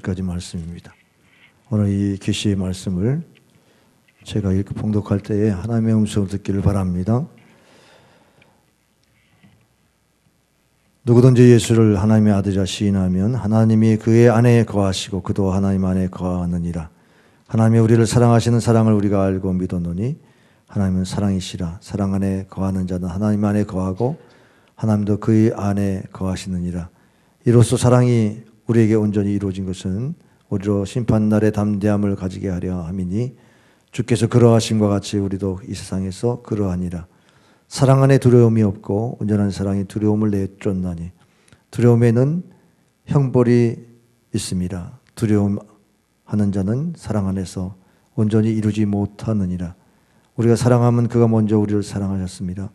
15절까지 말씀입니다. 오늘 이 계시의 말씀을 제가 읽고 봉독할 때에 하나님의 음성을 듣기를 바랍니다. 누구든지 예수를 하나님의 아들이라 시인하면 하나님이 그의 안에 거하시고 그도 하나님 안에 거하느니라. 하나님이 우리를 사랑하시는 사랑을 우리가 알고 믿었노니 하나님은 사랑이시라. 사랑 안에 거하는 자는 하나님 안에 거하고 하나님도 그의 안에 거하시느니라. 이로써 사랑이 우리에게 온전히 이루어진 것은 우리로 심판날의 담대함을 가지게 하려 함이니 주께서 그러하심과 같이 우리도 이 세상에서 그러하니라. 사랑 안에 두려움이 없고 온전한 사랑이 두려움을 내쫓나니 두려움에는 형벌이 있음이라. 두려움하는 자는 사랑 안에서 온전히 이루지 못하느니라. 우리가 사랑하면 그가 먼저 우리를 사랑하셨습니다.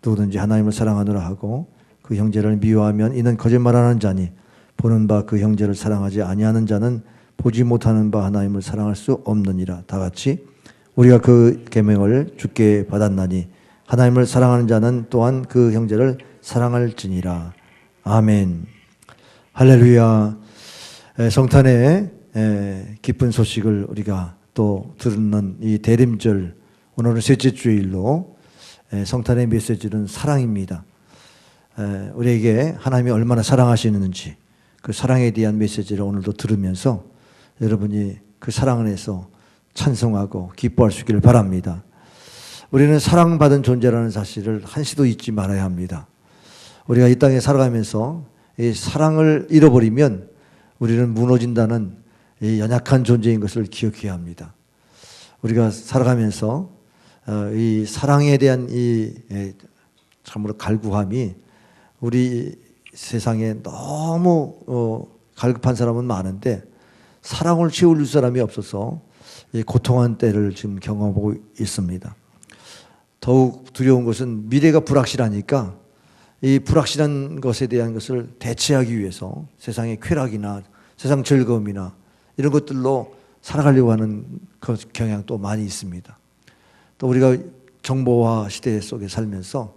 누구든지 하나님을 사랑하노라 하고 그 형제를 미워하면 이는 거짓말하는 자니 보는 바 그 형제를 사랑하지 아니하는 자는 보지 못하는 바 하나님을 사랑할 수 없느니라. 다 같이 우리가 그 계명을 주께 받았나니 하나님을 사랑하는 자는 또한 그 형제를 사랑할지니라. 아멘. 할렐루야. 성탄의 기쁜 소식을 우리가 또 듣는 이 대림절, 오늘은 셋째 주일로 성탄의 메시지는 사랑입니다. 우리에게 하나님이 얼마나 사랑하시는지 그 사랑에 대한 메시지를 오늘도 들으면서 여러분이 그 사랑 안에서 찬송하고 기뻐할 수 있기를 바랍니다. 우리는 사랑받은 존재라는 사실을 한시도 잊지 말아야 합니다. 우리가 이 땅에 살아가면서 이 사랑을 잃어버리면 우리는 무너진다는 이 연약한 존재인 것을 기억해야 합니다. 우리가 살아가면서 이 사랑에 대한 이 참으로 갈구함이 우리 세상에 너무 갈급한 사람은 많은데 사랑을 채울 사람이 없어서 고통한 때를 지금 경험하고 있습니다. 더욱 두려운 것은 미래가 불확실하니까 이 불확실한 것에 대한 것을 대체하기 위해서 세상의 쾌락이나 세상 즐거움이나 이런 것들로 살아가려고 하는 경향도 많이 있습니다. 또 우리가 정보화 시대 속에 살면서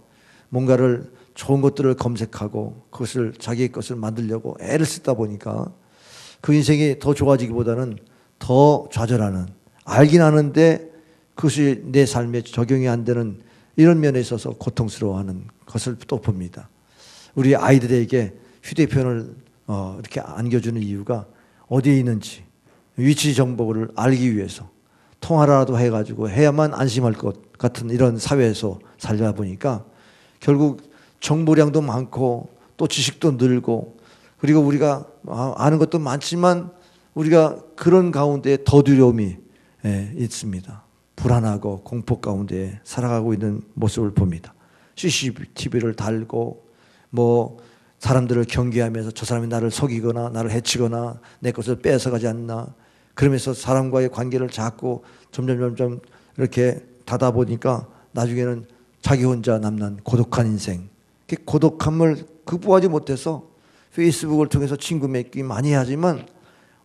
뭔가를 좋은 것들을 검색하고 그것을 자기의 것을 만들려고 애를 쓰다 보니까 그 인생이 더 좋아지기보다는 더 좌절하는, 알긴 아는데 그것이 내 삶에 적용이 안 되는 이런 면에 있어서 고통스러워하는 것을 또 봅니다. 우리 아이들에게 휴대폰을 이렇게 안겨주는 이유가 어디에 있는지 위치 정보를 알기 위해서 통화라도 해가지고 해야만 안심할 것 같은 이런 사회에서 살다 보니까 결국 정보량도 많고 또 지식도 늘고 그리고 우리가 아는 것도 많지만 우리가 그런 가운데 더 두려움이 있습니다. 불안하고 공포 가운데 살아가고 있는 모습을 봅니다. CCTV를 달고 뭐 사람들을 경계하면서 저 사람이 나를 속이거나 나를 해치거나 내 것을 뺏어가지 않나 그러면서 사람과의 관계를 자꾸 점점 이렇게 닫아 보니까 나중에는 자기 혼자 남는 고독한 인생. 그 고독함을 극복하지 못해서 페이스북을 통해서 친구 맺기 많이 하지만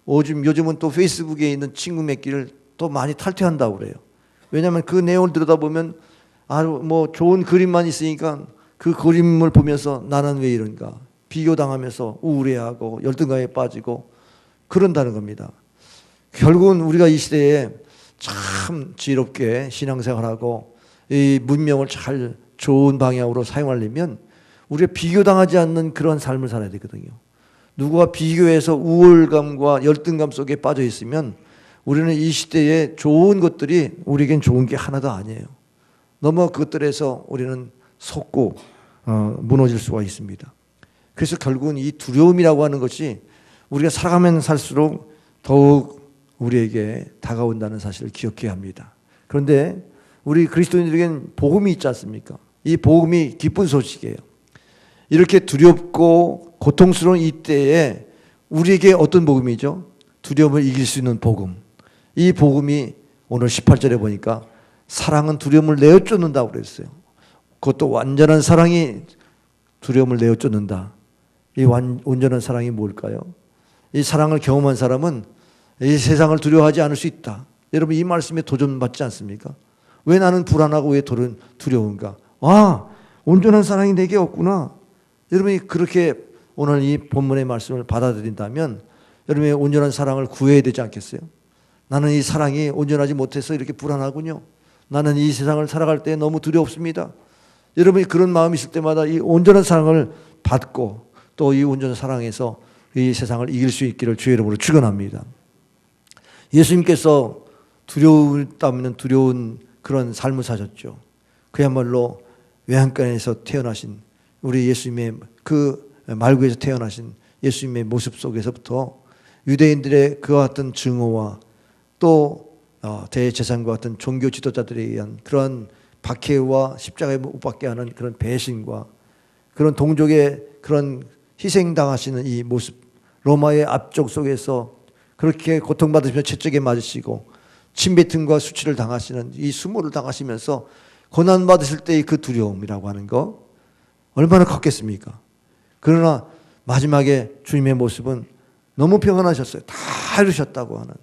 요즘은 또 페이스북에 있는 친구 맺기를 또 많이 탈퇴한다고 그래요. 왜냐하면 그 내용을 들여다보면 뭐 좋은 그림만 있으니까 그 그림을 보면서 나는 왜 이런가 비교당하면서 우울해하고 열등감에 빠지고 그런다는 겁니다. 결국은 우리가 이 시대에 참 지혜롭게 신앙생활하고 이 문명을 잘 좋은 방향으로 사용하려면 우리가 비교당하지 않는 그런 삶을 살아야 되거든요. 누구와 비교해서 우울감과 열등감 속에 빠져 있으면 우리는 이 시대에 좋은 것들이 우리에겐 좋은 게 하나도 아니에요. 너무 그것들에서 우리는 속고 무너질 수가 있습니다. 그래서 결국은 이 두려움이라고 하는 것이 우리가 살아가면 살수록 더욱 우리에게 다가온다는 사실을 기억해야 합니다. 그런데 우리 그리스도인들에게는 복음이 있지 않습니까? 이 복음이 기쁜 소식이에요. 이렇게 두렵고 고통스러운 이때에 우리에게 어떤 복음이죠? 두려움을 이길 수 있는 복음. 이 복음이 오늘 18절에 보니까 사랑은 두려움을 내어쫓는다고 그랬어요. 그것도 완전한 사랑이 두려움을 내어쫓는다. 이 온전한 사랑이 뭘까요? 이 사랑을 경험한 사람은 이 세상을 두려워하지 않을 수 있다. 여러분 이 말씀에 도전받지 않습니까? 왜 나는 불안하고 왜 두려운가? 온전한 사랑이 내게 없구나. 여러분이 그렇게 오늘 이 본문의 말씀을 받아들인다면 여러분의 온전한 사랑을 구해야 되지 않겠어요? 나는 이 사랑이 온전하지 못해서 이렇게 불안하군요. 나는 이 세상을 살아갈 때 너무 두렵습니다. 여러분이 그런 마음이 있을 때마다 이 온전한 사랑을 받고 또 이 온전한 사랑에서 이 세상을 이길 수 있기를 주의 이름으로 축원합니다. 예수님께서 두려웠다면 두려운 그런 삶을 사셨죠. 그야말로 외양간에서 태어나신 우리 예수님의 그 말구에서 태어나신 예수님의 모습 속에서부터 유대인들의 그와 같은 증오와 또 대제사장과 같은 종교 지도자들에 의한 그런 박해와 십자가에 못 박게 하는 그런 배신과 그런 동족의 그런 희생당하시는 이 모습, 로마의 압족 속에서 그렇게 고통받으시며 채찍에 맞으시고 침뱉음과 수치를 당하시는 이 수모를 당하시면서 고난받으실 때의 그 두려움이라고 하는 거 얼마나 컸겠습니까? 그러나 마지막에 주님의 모습은 너무 평안하셨어요. 다 이루셨다고 하는,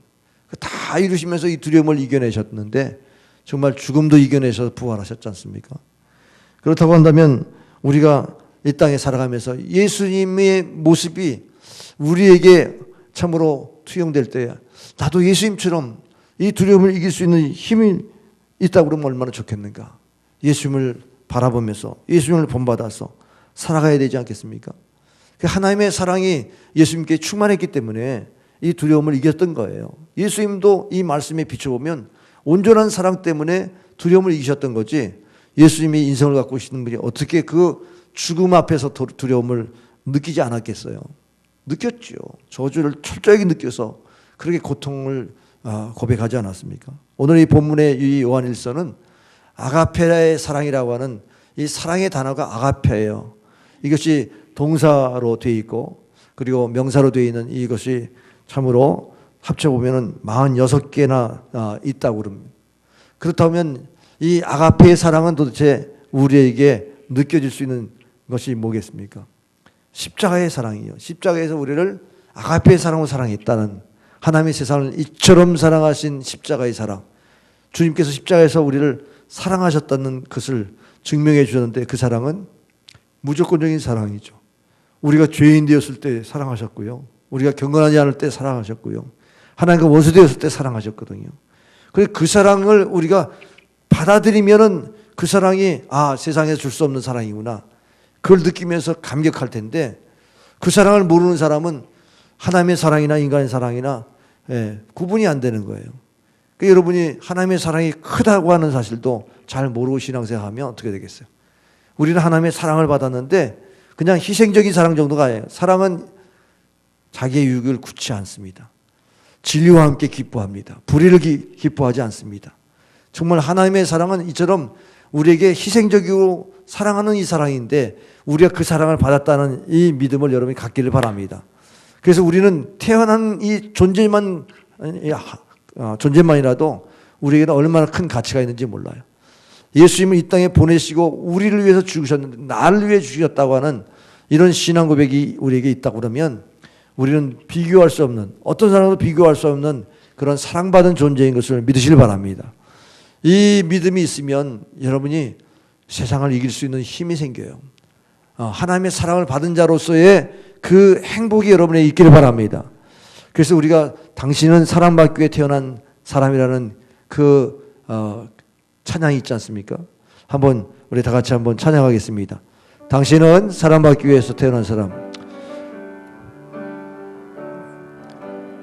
다 이루시면서 이 두려움을 이겨내셨는데 정말 죽음도 이겨내셔서 부활하셨지 않습니까? 그렇다고 한다면 우리가 이 땅에 살아가면서 예수님의 모습이 우리에게 참으로 투영될 때 나도 예수님처럼 이 두려움을 이길 수 있는 힘이 있다고 그러면 얼마나 좋겠는가. 예수님을 바라보면서 예수님을 본받아서 살아가야 되지 않겠습니까? 하나님의 사랑이 예수님께 충만했기 때문에 이 두려움을 이겼던 거예요. 예수님도 이 말씀에 비춰보면 온전한 사랑 때문에 두려움을 이기셨던 거지, 예수님이 인생을 갖고 계시는 분이 어떻게 그 죽음 앞에서 두려움을 느끼지 않았겠어요? 느꼈죠. 저주를 철저하게 느껴서 그렇게 고통을 고백하지 않았습니까? 오늘 이 본문의 이 요한일서는 아가페의 사랑이라고 하는 이 사랑의 단어가 아가페예요. 이것이 동사로 되어 있고 그리고 명사로 되어 있는 이것이 참으로 합쳐보면 46개나 있다고 그럽니다. 그렇다면 이 아가페의 사랑은 도대체 우리에게 느껴질 수 있는 것이 뭐겠습니까? 십자가의 사랑이요. 십자가에서 우리를 아가페의 사랑으로 사랑했다는, 하나님의 세상을 이처럼 사랑하신 십자가의 사랑, 주님께서 십자가에서 우리를 사랑하셨다는 것을 증명해 주셨는데 그 사랑은 무조건적인 사랑이죠. 우리가 죄인 되었을 때 사랑하셨고요. 우리가 경건하지 않을 때 사랑하셨고요. 하나님과 원수 되었을 때 사랑하셨거든요. 그래서 그 사랑을 우리가 받아들이면은 그 사랑이 세상에서 줄 수 없는 사랑이구나. 그걸 느끼면서 감격할 텐데 그 사랑을 모르는 사람은 하나님의 사랑이나 인간의 사랑이나 구분이 안 되는 거예요. 그러니까 여러분이 하나님의 사랑이 크다고 하는 사실도 잘 모르고 신앙생활하면 어떻게 되겠어요? 우리는 하나님의 사랑을 받았는데 그냥 희생적인 사랑 정도가 아니에요. 사랑은 자기의 유익을 굳지 않습니다. 진리와 함께 기뻐합니다. 불의를 기뻐하지 않습니다. 정말 하나님의 사랑은 이처럼 우리에게 희생적이고 사랑하는 이 사랑인데 우리가 그 사랑을 받았다는 이 믿음을 여러분이 갖기를 바랍니다. 그래서 우리는 태어난 이 존재만이라도 우리에게는 얼마나 큰 가치가 있는지 몰라요. 예수님을 이 땅에 보내시고 우리를 위해서 죽으셨는데, 나를 위해 죽으셨다고 하는 이런 신앙 고백이 우리에게 있다고 그러면 우리는 비교할 수 없는, 어떤 사람도 비교할 수 없는 그런 사랑받은 존재인 것을 믿으시길 바랍니다. 이 믿음이 있으면 여러분이 세상을 이길 수 있는 힘이 생겨요. 하나님의 사랑을 받은 자로서의 그 행복이 여러분에게 있기를 바랍니다. 그래서 우리가 당신은 사랑받기 위해 태어난 사람이라는 그 찬양이 있지 않습니까? 한번 우리 다 같이 한번 찬양하겠습니다. 당신은 사랑받기 위해서 태어난 사람.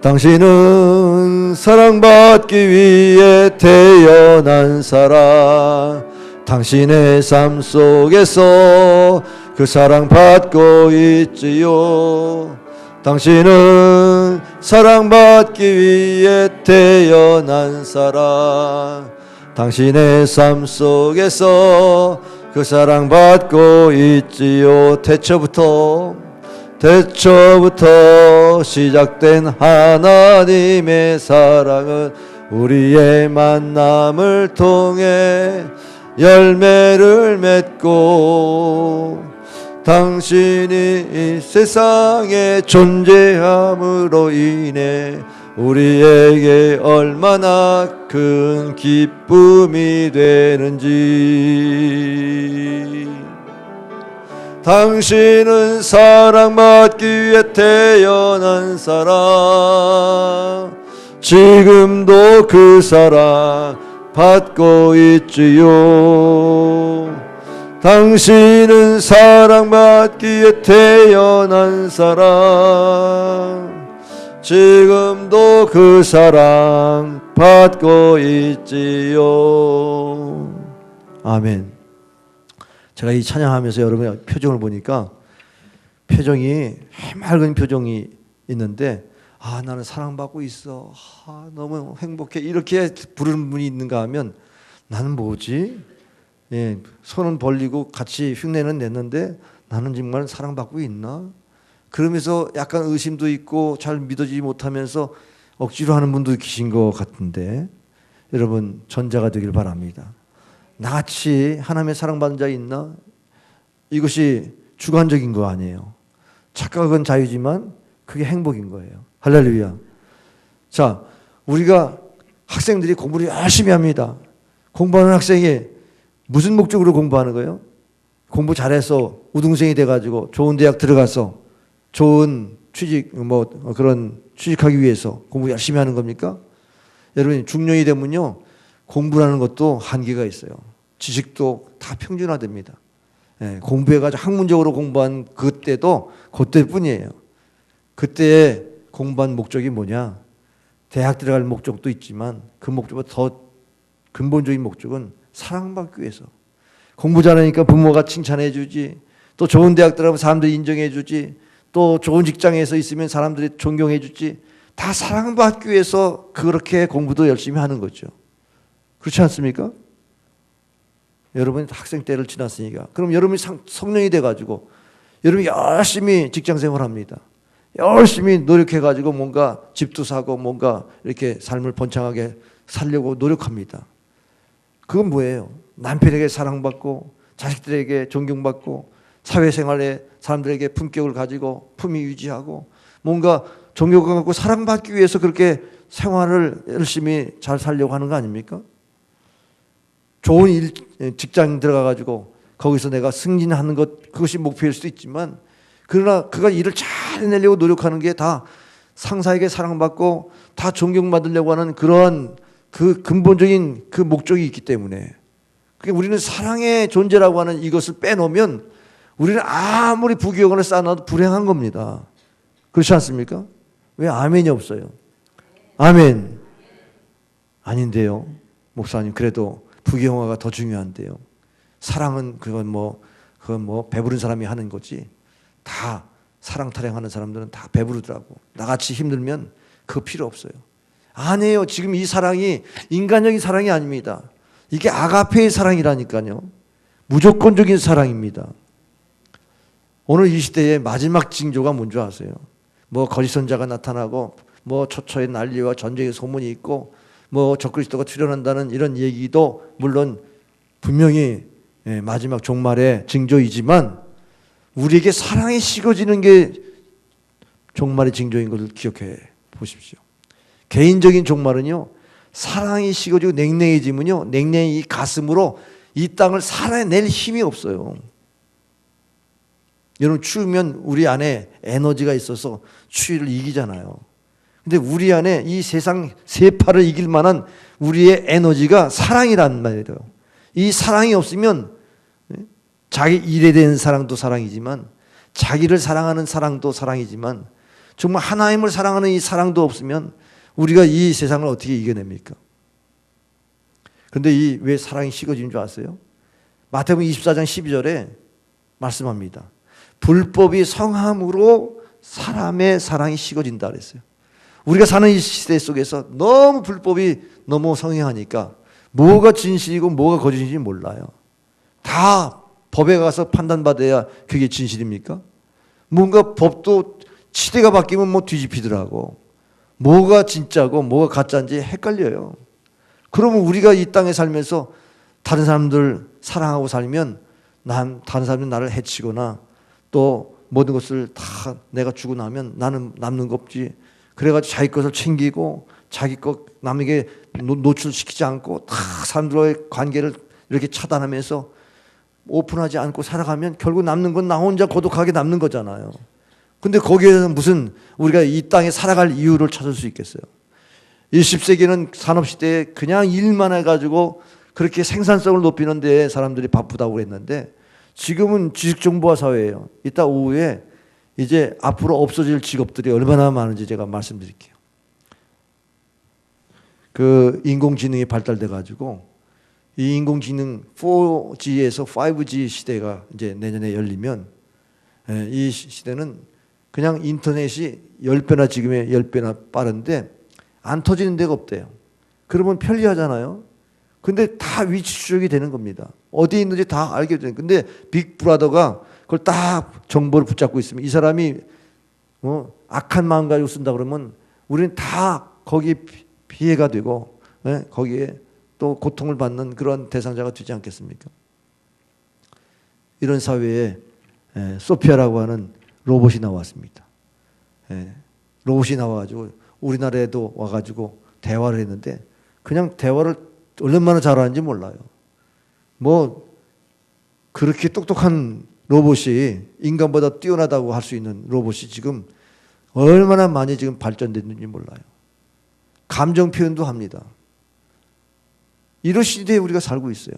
당신은 사랑받기 위해 태어난 사람. 당신의 삶 속에서 그 사랑받고 있지요. 당신은 사랑받기 위해 태어난 사람. 당신의 삶 속에서 그 사랑받고 있지요. 태초부터 시작된 하나님의 사랑은 우리의 만남을 통해 열매를 맺고, 당신이 이 세상에 존재함으로 인해 우리에게 얼마나 큰 기쁨이 되는지. 당신은 사랑받기 위해 태어난 사람. 지금도 그 사랑 받고 있지요. 당신은 사랑받기 위해 태어난 사람. 지금도 그 사랑 받고 있지요. 아멘. 제가 이 찬양하면서 여러분의 표정을 보니까 표정이 해맑은 표정이 있는데, 아, 나는 사랑받고 있어, 아, 너무 행복해, 이렇게 부르는 분이 있는가 하면, 나는 뭐지? 예, 손은 벌리고 같이 흉내는 냈는데 나는 정말 사랑받고 있나? 그러면서 약간 의심도 있고 잘 믿어지지 못하면서 억지로 하는 분도 계신 것 같은데, 여러분 전자가 되길 바랍니다. 나같이 하나님의 사랑받는 자 있나? 이것이 주관적인 거 아니에요. 착각은 자유지만 그게 행복인 거예요. 할렐루야. 자, 우리가 학생들이 공부를 열심히 합니다. 공부하는 학생이 무슨 목적으로 공부하는 거예요? 공부 잘해서 우등생이 돼가지고 좋은 대학 들어가서 좋은 취직, 그런 취직하기 위해서 공부 열심히 하는 겁니까? 여러분, 중년이 되면요, 공부라는 것도 한계가 있어요. 지식도 다 평준화됩니다. 예, 공부해가지고 학문적으로 공부한 그때도 그때뿐이에요. 그때의 공부한 목적이 뭐냐? 대학 들어갈 목적도 있지만 그 목적보다 더 근본적인 목적은 사랑받기 위해서. 공부 잘하니까 부모가 칭찬해 주지, 또 좋은 대학 들어가면 사람들이 인정해 주지, 또 좋은 직장에서 있으면 사람들이 존경해 주지, 다 사랑받기 위해서 그렇게 공부도 열심히 하는 거죠. 그렇지 않습니까? 여러분이 학생 때를 지났으니까. 그럼 여러분이 성년이 돼가지고 여러분이 열심히 직장 생활합니다. 열심히 노력해가지고 뭔가 집도 사고 뭔가 이렇게 삶을 번창하게 살려고 노력합니다. 그건 뭐예요? 남편에게 사랑받고 자식들에게 존경받고 사회생활에 사람들에게 품격을 가지고 품위 유지하고 뭔가 존경을 갖고 사랑받기 위해서 그렇게 생활을 열심히 잘 살려고 하는 거 아닙니까? 좋은 직장 들어가가지고 거기서 내가 승진하는 것, 그것이 목표일 수도 있지만, 그러나 그가 일을 잘 해내려고 노력하는 게 다 상사에게 사랑받고 다 존경받으려고 하는 그러한 그 근본적인 그 목적이 있기 때문에, 그러니까 우리는 사랑의 존재라고 하는 이것을 빼놓으면 우리는 아무리 부귀영화를 쌓아놔도 불행한 겁니다. 그렇지 않습니까? 왜 아멘이 없어요? 아멘. 아닌데요, 목사님. 그래도 부귀영화가 더 중요한데요. 사랑은 그건 배부른 사람이 하는 거지. 다 사랑 타령하는 사람들은 다 배부르더라고. 나같이 힘들면 그거 필요 없어요. 아니에요. 지금 이 사랑이 인간적인 사랑이 아닙니다. 이게 아가페의 사랑이라니까요. 무조건적인 사랑입니다. 오늘 이 시대의 마지막 징조가 뭔지 아세요? 거짓 선자가 나타나고 초초의 난리와 전쟁의 소문이 있고 적그리스도가 출현한다는 이런 얘기도 물론 분명히 마지막 종말의 징조이지만, 우리에게 사랑이 식어지는 게 종말의 징조인 것을 기억해 보십시오. 개인적인 종말은요, 사랑이 식어지고 냉랭해지면요, 냉랭이 가슴으로 이 땅을 살아낼 힘이 없어요. 여러분, 추우면 우리 안에 에너지가 있어서 추위를 이기잖아요. 근데 우리 안에 이 세상 세파를 이길 만한 우리의 에너지가 사랑이란 말이에요. 이 사랑이 없으면 자기 일에 대한 사랑도 사랑이지만, 자기를 사랑하는 사랑도 사랑이지만, 정말 하나님을 사랑하는 이 사랑도 없으면 우리가 이 세상을 어떻게 이겨냅니까? 그런데 왜 사랑이 식어지는 줄 아세요? 마태복음 24장 12절에 말씀합니다. 불법이 성함으로 사람의 사랑이 식어진다 그랬어요. 우리가 사는 이 시대 속에서 너무 불법이 너무 성행하니까 뭐가 진실이고 뭐가 거짓인지 몰라요. 다 법에 가서 판단받아야 그게 진실입니까? 뭔가 법도 시대가 바뀌면 뒤집히더라고. 뭐가 진짜고 뭐가 가짜인지 헷갈려요. 그러면 우리가 이 땅에 살면서 다른 사람들 사랑하고 살면 다른 사람들이 나를 해치거나 또 모든 것을 다 내가 주고 나면 나는 남는 거 없지. 그래가지고 자기 것을 챙기고 자기 것 남에게 노출시키지 않고 다 사람들과의 관계를 이렇게 차단하면서 오픈하지 않고 살아가면 결국 남는 건 나 혼자 고독하게 남는 거잖아요. 근데 거기에서 무슨 우리가 이 땅에 살아갈 이유를 찾을 수 있겠어요? 20세기는 산업시대에 그냥 일만 해가지고 그렇게 생산성을 높이는 데 사람들이 바쁘다고 그랬는데 지금은 지식정보화 사회예요. 이따 오후에 이제 앞으로 없어질 직업들이 얼마나 많은지 제가 말씀드릴게요. 그 인공지능이 발달돼 가지고 이 인공지능 4G에서 5G 시대가 이제 내년에 열리면 이 시대는 그냥 인터넷이 10배나 지금의 10배나 빠른데 안 터지는 데가 없대요. 그러면 편리하잖아요. 근데 다 위치 추적이 되는 겁니다. 어디에 있는지 다 알게 되는. 근데 빅브라더가 그걸 딱 정보를 붙잡고 있으면 이 사람이 악한 마음 가지고 쓴다 그러면 우리는 다 거기에 피해가 되고 거기에 또 고통을 받는 그런 대상자가 되지 않겠습니까? 이런 사회에 소피아라고 하는 로봇이 나왔습니다. 로봇이 나와가지고 우리나라에도 와가지고 대화를 했는데 그냥 대화를 얼마나 잘하는지 몰라요. 뭐 그렇게 똑똑한 로봇이 인간보다 뛰어나다고 할 수 있는 로봇이 지금 얼마나 많이 지금 발전됐는지 몰라요. 감정 표현도 합니다. 이런 시대에 우리가 살고 있어요.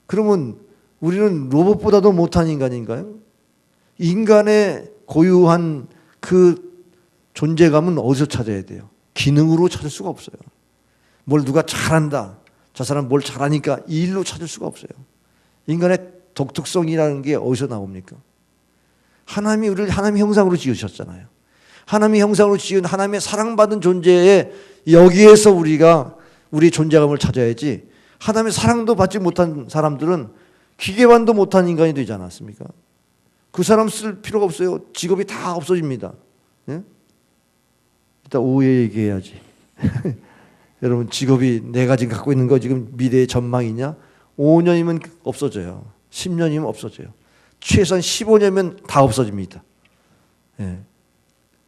그러면 우리는 로봇보다도 못한 인간인가요? 인간의 고유한 그 존재감은 어디서 찾아야 돼요? 기능으로 찾을 수가 없어요. 뭘 누가 잘한다. 저 사람 뭘 잘하니까 이 일로 찾을 수가 없어요. 인간의 독특성이라는 게 어디서 나옵니까? 하나님이 우리를 하나님의 형상으로 지으셨잖아요. 하나님의 형상으로 지은 하나님의 사랑받은 존재에 여기에서 우리가 우리 존재감을 찾아야지 하나님의 사랑도 받지 못한 사람들은 기계만도 못한 인간이 되지 않았습니까? 그 사람 쓸 필요가 없어요. 직업이 다 없어집니다. 예? 이따 오후에 얘기해야지. 여러분 직업이 내가 지금 갖고 있는 거 지금 미래의 전망이냐? 5년이면 없어져요. 10년이면 없어져요. 최소한 15년이면 다 없어집니다. 예.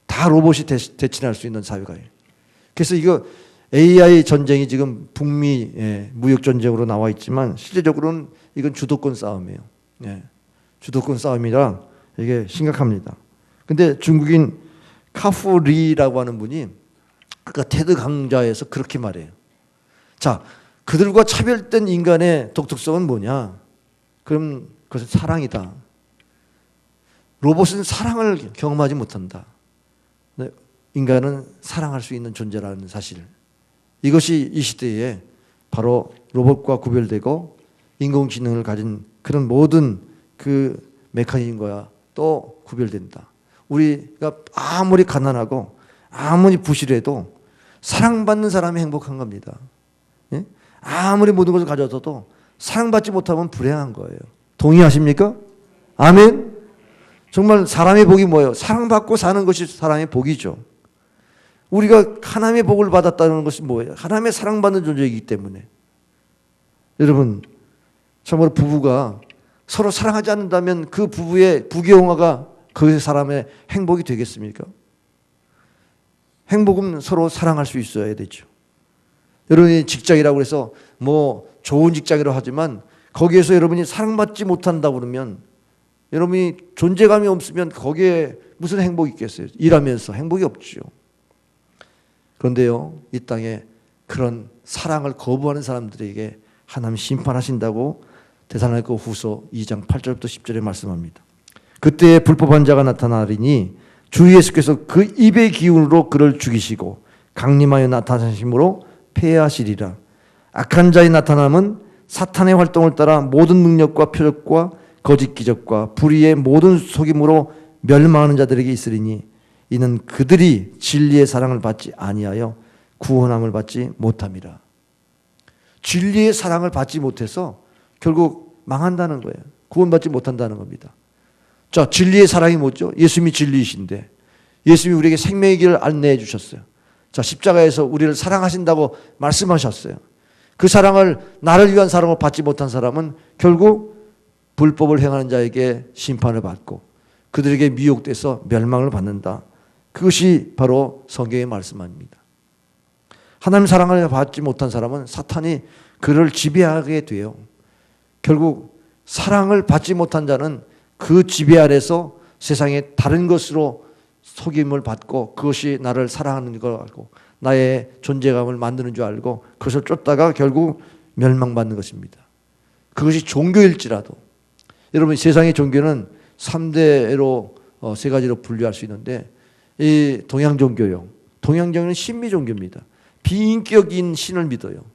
다 로봇이 대신할 수 있는 사회가. 그래서 이거 AI 전쟁이 지금 북미 무역 전쟁으로 나와 있지만 실제적으로는 이건 주도권 싸움이에요. 예. 주도권 싸움이라 이게 심각합니다. 근데 중국인 카푸리라고 하는 분이 아까 테드 강좌에서 그렇게 말해요. 자, 그들과 차별된 인간의 독특성은 뭐냐? 그럼 그것은 사랑이다. 로봇은 사랑을 경험하지 못한다. 인간은 사랑할 수 있는 존재라는 사실. 이것이 이 시대에 바로 로봇과 구별되고 인공지능을 가진 그런 모든 그 메커니즘과 또 구별된다. 우리가 아무리 가난하고 아무리 부실해도 사랑받는 사람이 행복한 겁니다. 예? 아무리 모든 것을 가져서도 사랑받지 못하면 불행한 거예요. 동의하십니까? 아멘? 정말 사람의 복이 뭐예요? 사랑받고 사는 것이 사람의 복이죠. 우리가 하나님의 복을 받았다는 것이 뭐예요? 하나님의 사랑받는 존재이기 때문에. 여러분, 정말 부부가 서로 사랑하지 않는다면 그 부부의 부귀영화가 그 사람의 행복이 되겠습니까? 행복은 서로 사랑할 수 있어야 되죠. 여러분이 직장이라고 해서 뭐 좋은 직장이라고 하지만 거기에서 여러분이 사랑받지 못한다 그러면 여러분이 존재감이 없으면 거기에 무슨 행복이 있겠어요? 일하면서 행복이 없죠. 그런데요, 이 땅에 그런 사랑을 거부하는 사람들에게 하나님 심판하신다고 데살로니가 후서 2장 8절부터 10절에 말씀합니다. 그때 불법한 자가 나타나리니 주 예수께서 그 입의 기운으로 그를 죽이시고 강림하여 나타나심으로 폐하시리라. 악한 자의 나타남은 사탄의 활동을 따라 모든 능력과 표적과 거짓 기적과 불의의 모든 속임으로 멸망하는 자들에게 있으리니 이는 그들이 진리의 사랑을 받지 아니하여 구원함을 받지 못함이라. 진리의 사랑을 받지 못해서 결국 망한다는 거예요. 구원받지 못한다는 겁니다. 자, 진리의 사랑이 뭐죠? 예수님이 진리이신데 예수님이 우리에게 생명의 길을 안내해 주셨어요. 자, 십자가에서 우리를 사랑하신다고 말씀하셨어요. 그 사랑을 나를 위한 사랑을 받지 못한 사람은 결국 불법을 행하는 자에게 심판을 받고 그들에게 미혹돼서 멸망을 받는다. 그것이 바로 성경의 말씀입니다. 하나님 사랑을 받지 못한 사람은 사탄이 그를 지배하게 돼요. 결국 사랑을 받지 못한 자는 그 지배 아래서 세상의 다른 것으로 속임을 받고 그것이 나를 사랑하는 걸 알고 나의 존재감을 만드는 줄 알고 그것을 쫓다가 결국 멸망받는 것입니다. 그것이 종교일지라도 여러분 세상의 종교는 3대로 세 가지로 분류할 수 있는데 이 동양 종교요. 동양 종교는 신미 종교입니다. 비인격인 신을 믿어요.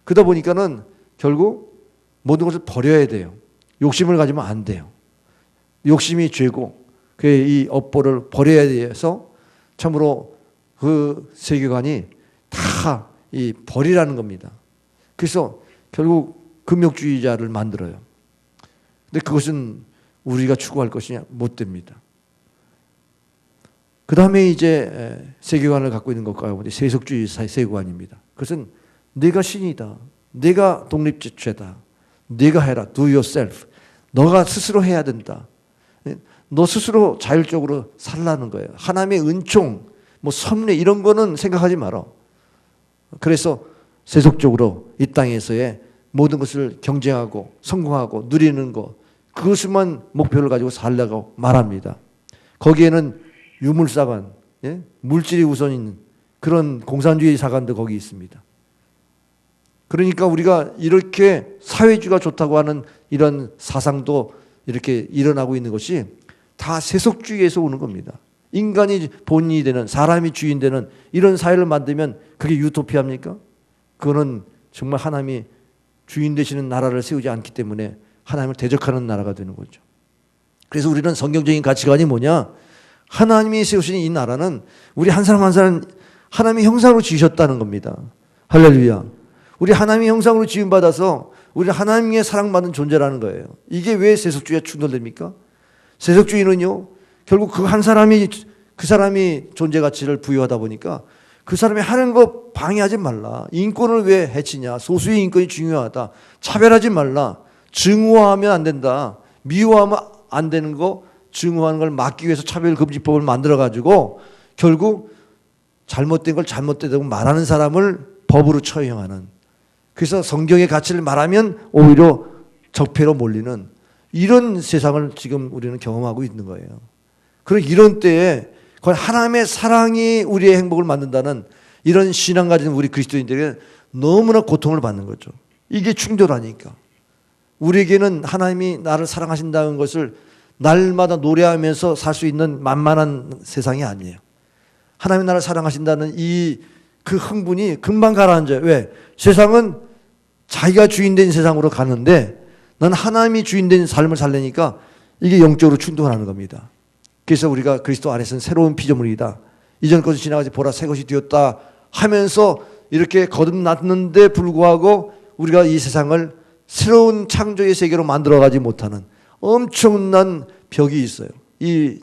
그러다 보니까는 결국 모든 것을 버려야 돼요. 욕심을 가지면 안 돼요. 욕심이 죄고 이 업보를 버려야 돼서 참으로 그 세계관이 다 이 버리라는 겁니다. 그래서 결국 금욕주의자를 만들어요. 근데 그것은 우리가 추구할 것이 못 됩니다. 그 다음에 이제 세계관을 갖고 있는 것과 세속주의 세계관입니다. 그것은 내가 신이다. 내가 독립주체다. 네가 해라. Do yourself. 너가 스스로 해야 된다. 너 스스로 자율적으로 살라는 거예요. 하나님의 은총, 뭐 섭리 이런 거는 생각하지 마라. 그래서 세속적으로 이 땅에서의 모든 것을 경쟁하고 성공하고 누리는 것 그것만 목표를 가지고 살라고 말합니다. 거기에는 유물사관, 물질이 우선인 그런 공산주의 사관도 거기 있습니다. 그러니까 우리가 이렇게 사회주의가 좋다고 하는 이런 사상도 이렇게 일어나고 있는 것이 다 세속주의에서 오는 겁니다. 인간이 본인이 되는 사람이 주인 되는 이런 사회를 만들면 그게 유토피아입니까? 그거는 정말 하나님이 주인 되시는 나라를 세우지 않기 때문에 하나님을 대적하는 나라가 되는 거죠. 그래서 우리는 성경적인 가치관이 뭐냐? 하나님이 세우신 이 나라는 우리 한 사람 한 사람 하나님의 형상으로 지으셨다는 겁니다. 할렐루야. 우리 하나님의 형상으로 지음받아서 우리 하나님의 사랑받는 존재라는 거예요. 이게 왜 세속주의와 충돌됩니까? 세속주의는요, 결국 그 한 사람이 그 사람이 존재 가치를 부여하다 보니까 그 사람이 하는 거 방해하지 말라. 인권을 왜 해치냐? 소수의 인권이 중요하다. 차별하지 말라. 증오하면 안 된다. 미워하면 안 되는 거 증오하는 걸 막기 위해서 차별금지법을 만들어가지고 결국 잘못된 걸 잘못되다고 말하는 사람을 법으로 처형하는 그래서 성경의 가치를 말하면 오히려 적폐로 몰리는 이런 세상을 지금 우리는 경험하고 있는 거예요. 그런 이런 때에 하나님의 사랑이 우리의 행복을 만든다는 이런 신앙 가진 우리 그리스도인들에게 너무나 고통을 받는 거죠. 이게 충돌하니까. 우리에게는 하나님이 나를 사랑하신다는 것을 날마다 노래하면서 살 수 있는 만만한 세상이 아니에요. 하나님이 나를 사랑하신다는 그 흥분이 금방 가라앉아요. 왜? 세상은 자기가 주인된 세상으로 가는데 난 하나님이 주인된 삶을 살려니까 이게 영적으로 충돌하는 겁니다. 그래서 우리가 그리스도 안에서는 새로운 피조물이다. 이전 것이 지나가지 보라 새 것이 되었다 하면서 이렇게 거듭났는데 불구하고 우리가 이 세상을 새로운 창조의 세계로 만들어가지 못하는 엄청난 벽이 있어요. 이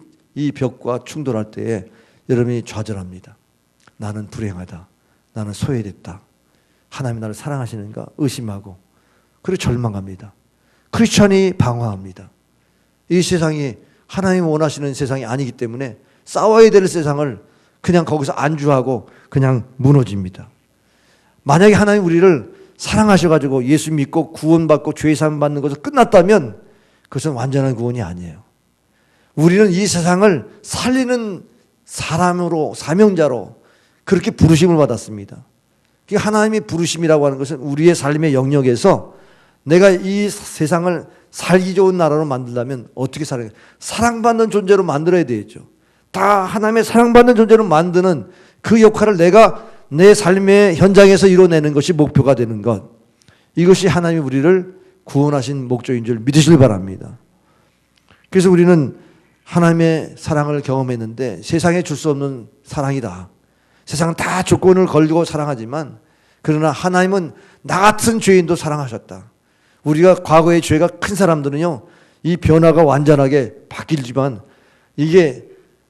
벽과 충돌할 때에 여러분이 좌절합니다. 나는 불행하다. 나는 소외됐다. 하나님이 나를 사랑하시는가 의심하고 그리고 절망합니다. 크리스천이 방황합니다. 이 세상이 하나님이 원하시는 세상이 아니기 때문에 싸워야 될 세상을 그냥 거기서 안주하고 그냥 무너집니다. 만약에 하나님 우리를 사랑하셔가지고 예수 믿고 구원받고 죄 사함 받는 것을 끝났다면 그것은 완전한 구원이 아니에요. 우리는 이 세상을 살리는 사람으로 사명자로 그렇게 부르심을 받았습니다. 하나님의 부르심이라고 하는 것은 우리의 삶의 영역에서 내가 이 세상을 살기 좋은 나라로 만들려면 어떻게 살아야 돼요? 사랑받는 존재로 만들어야 되겠죠. 다 하나님의 사랑받는 존재로 만드는 그 역할을 내가 내 삶의 현장에서 이뤄내는 것이 목표가 되는 것. 이것이 하나님이 우리를 구원하신 목적인 줄 믿으시길 바랍니다. 그래서 우리는 하나님의 사랑을 경험했는데 세상에 줄 수 없는 사랑이다. 세상은 다 조건을 걸고 사랑하지만 그러나 하나님은 나 같은 죄인도 사랑하셨다. 우리가 과거의 죄가 큰 사람들은요, 이 변화가 완전하게 바뀌지만 이게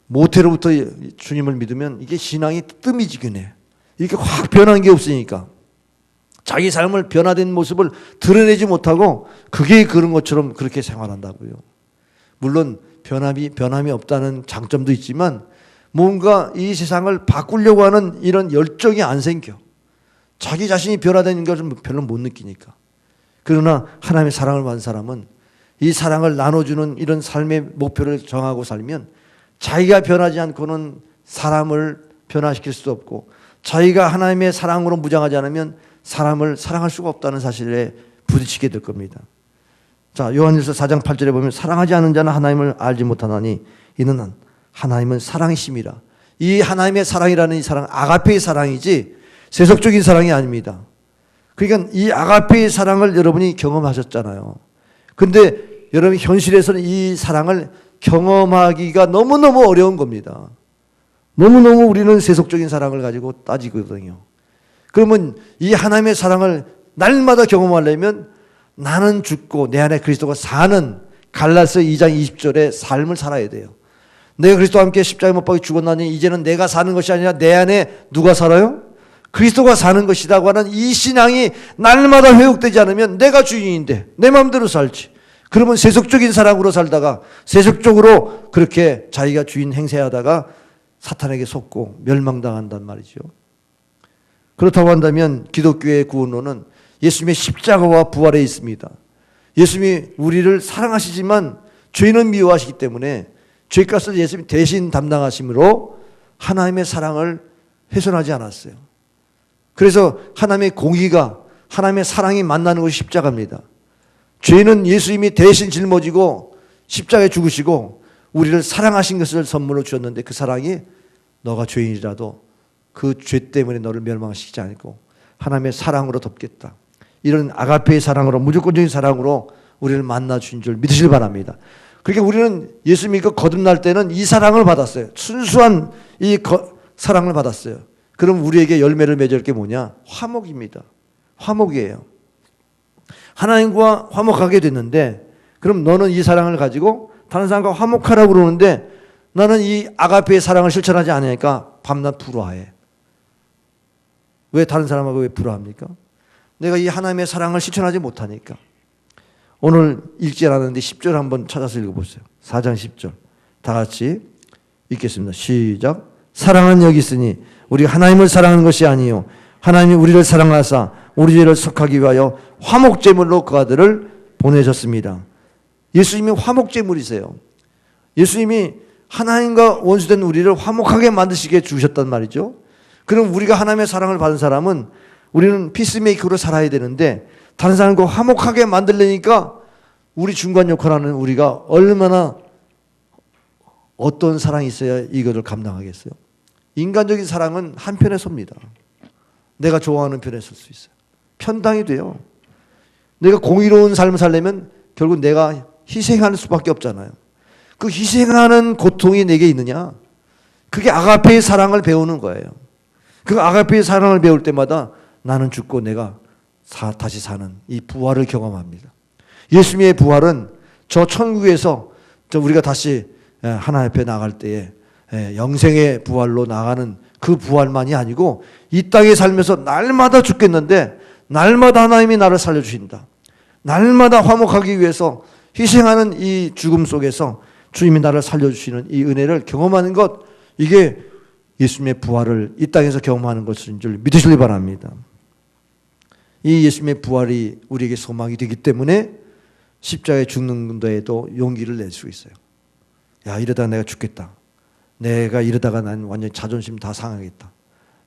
모태로부터 주님을 믿으면 이게 신앙이 뜸이지근해. 이렇게 확 변한 게 없으니까 자기 삶을 변화된 모습을 드러내지 못하고 그게 그런 것처럼 그렇게 생활한다고요. 물론 변함이 없다는 장점도 있지만 뭔가 이 세상을 바꾸려고 하는 이런 열정이 안 생겨. 자기 자신이 변화되는 것을 별로 못 느끼니까. 그러나 하나님의 사랑을 받은 사람은 이 사랑을 나눠주는 이런 삶의 목표를 정하고 살면 자기가 변하지 않고는 사람을 변화시킬 수도 없고, 자기가 하나님의 사랑으로 무장하지 않으면 사람을 사랑할 수가 없다는 사실에 부딪히게 될 겁니다. 자, 요한일서 4장 8절에 보면 사랑하지 않는 자는 하나님을 알지 못하나니 이는 하나님은 사랑이심이라. 이 하나님의 사랑이라는 이 사랑, 아가페의 사랑이지 세속적인 사랑이 아닙니다. 그러니까 이 아가페의 사랑을 여러분이 경험하셨잖아요. 근데 여러분 현실에서는 이 사랑을 경험하기가 너무너무 어려운 겁니다. 너무너무 우리는 세속적인 사랑을 가지고 따지거든요. 그러면 이 하나님의 사랑을 날마다 경험하려면 나는 죽고 내 안에 그리스도가 사는 갈라디아서 2장 20절의 삶을 살아야 돼요. 내가 그리스도와 함께 십자가에 못 박혀 죽었나니 이제는 내가 사는 것이 아니라 내 안에 누가 살아요? 그리스도가 사는 것이라고 하는 이 신앙이 날마다 회복되지 않으면 내가 주인인데 내 마음대로 살지. 그러면 세속적인 사랑으로 살다가 세속적으로 그렇게 자기가 주인 행세하다가 사탄에게 속고 멸망당한단 말이죠. 그렇다고 한다면 기독교의 구원론은 예수님의 십자가와 부활에 있습니다. 예수님이 우리를 사랑하시지만 죄는 미워하시기 때문에 죄값을 예수님이 대신 담당하심으로 하나님의 사랑을 훼손하지 않았어요. 그래서 하나님의 공의가, 하나님의 사랑이 만나는 것이 십자가입니다. 죄는 예수님이 대신 짊어지고 십자가에 죽으시고 우리를 사랑하신 것을 선물로 주셨는데, 그 사랑이 너가 죄인이라도 그 죄 때문에 너를 멸망시키지 않고 하나님의 사랑으로 덮겠다. 이런 아가페의 사랑으로, 무조건적인 사랑으로 우리를 만나 주신 줄 믿으시길 바랍니다. 그러니까 우리는 예수 믿고 거듭날 때는 이 사랑을 받았어요. 순수한 이 사랑을 받았어요. 그럼 우리에게 열매를 맺을 게 뭐냐? 화목입니다. 화목이에요. 하나님과 화목하게 됐는데, 그럼 너는 이 사랑을 가지고 다른 사람과 화목하라고 그러는데 나는 이 아가페의 사랑을 실천하지 않으니까 밤낮 불화해. 왜 다른 사람하고 왜 불화합니까? 내가 이 하나님의 사랑을 실천하지 못하니까. 오늘 읽지 않았는데 10절 한번 찾아서 읽어보세요. 4장 10절 다 같이 읽겠습니다. 시작. 사랑은 여기 있으니 우리 하나님을 사랑하는 것이 아니요 하나님이 우리를 사랑하사 우리 죄를 속하기 위하여 화목제물로 그 아들을 보내셨습니다. 예수님이 화목제물이세요. 예수님이 하나님과 원수된 우리를 화목하게 만드시게 주셨단 말이죠. 그럼 우리가 하나님의 사랑을 받은 사람은 우리는 피스메이커로 살아야 되는데 다른 사람과 화목하게 만들려니까 우리 중간 역할하는 우리가 얼마나 어떤 사랑이 있어야 이거를 감당하겠어요? 인간적인 사랑은 한편에 섭니다. 내가 좋아하는 편에 설 수 있어요. 편당이 돼요. 내가 공의로운 삶을 살려면 결국 내가 희생하는 수밖에 없잖아요. 그 희생하는 고통이 내게 있느냐? 그게 아가페의 사랑을 배우는 거예요. 그 아가페의 사랑을 배울 때마다 나는 죽고 내가 다시 사는 이 부활을 경험합니다. 예수님의 부활은 저 천국에서 우리가 다시 하나님 앞에 나갈 때에 영생의 부활로 나가는 그 부활만이 아니고 이 땅에 살면서 날마다 죽겠는데 날마다 하나님이 나를 살려주신다. 날마다 화목하기 위해서 희생하는 이 죽음 속에서 주님이 나를 살려주시는 이 은혜를 경험하는 것, 이게 예수님의 부활을 이 땅에서 경험하는 것인 줄 믿으시기 바랍니다. 이 예수님의 부활이 우리에게 소망이 되기 때문에 십자가에 죽는 데에도 용기를 낼 수 있어요. 야, 이러다가 내가 죽겠다. 내가 이러다가 난 완전히 자존심 다 상하겠다.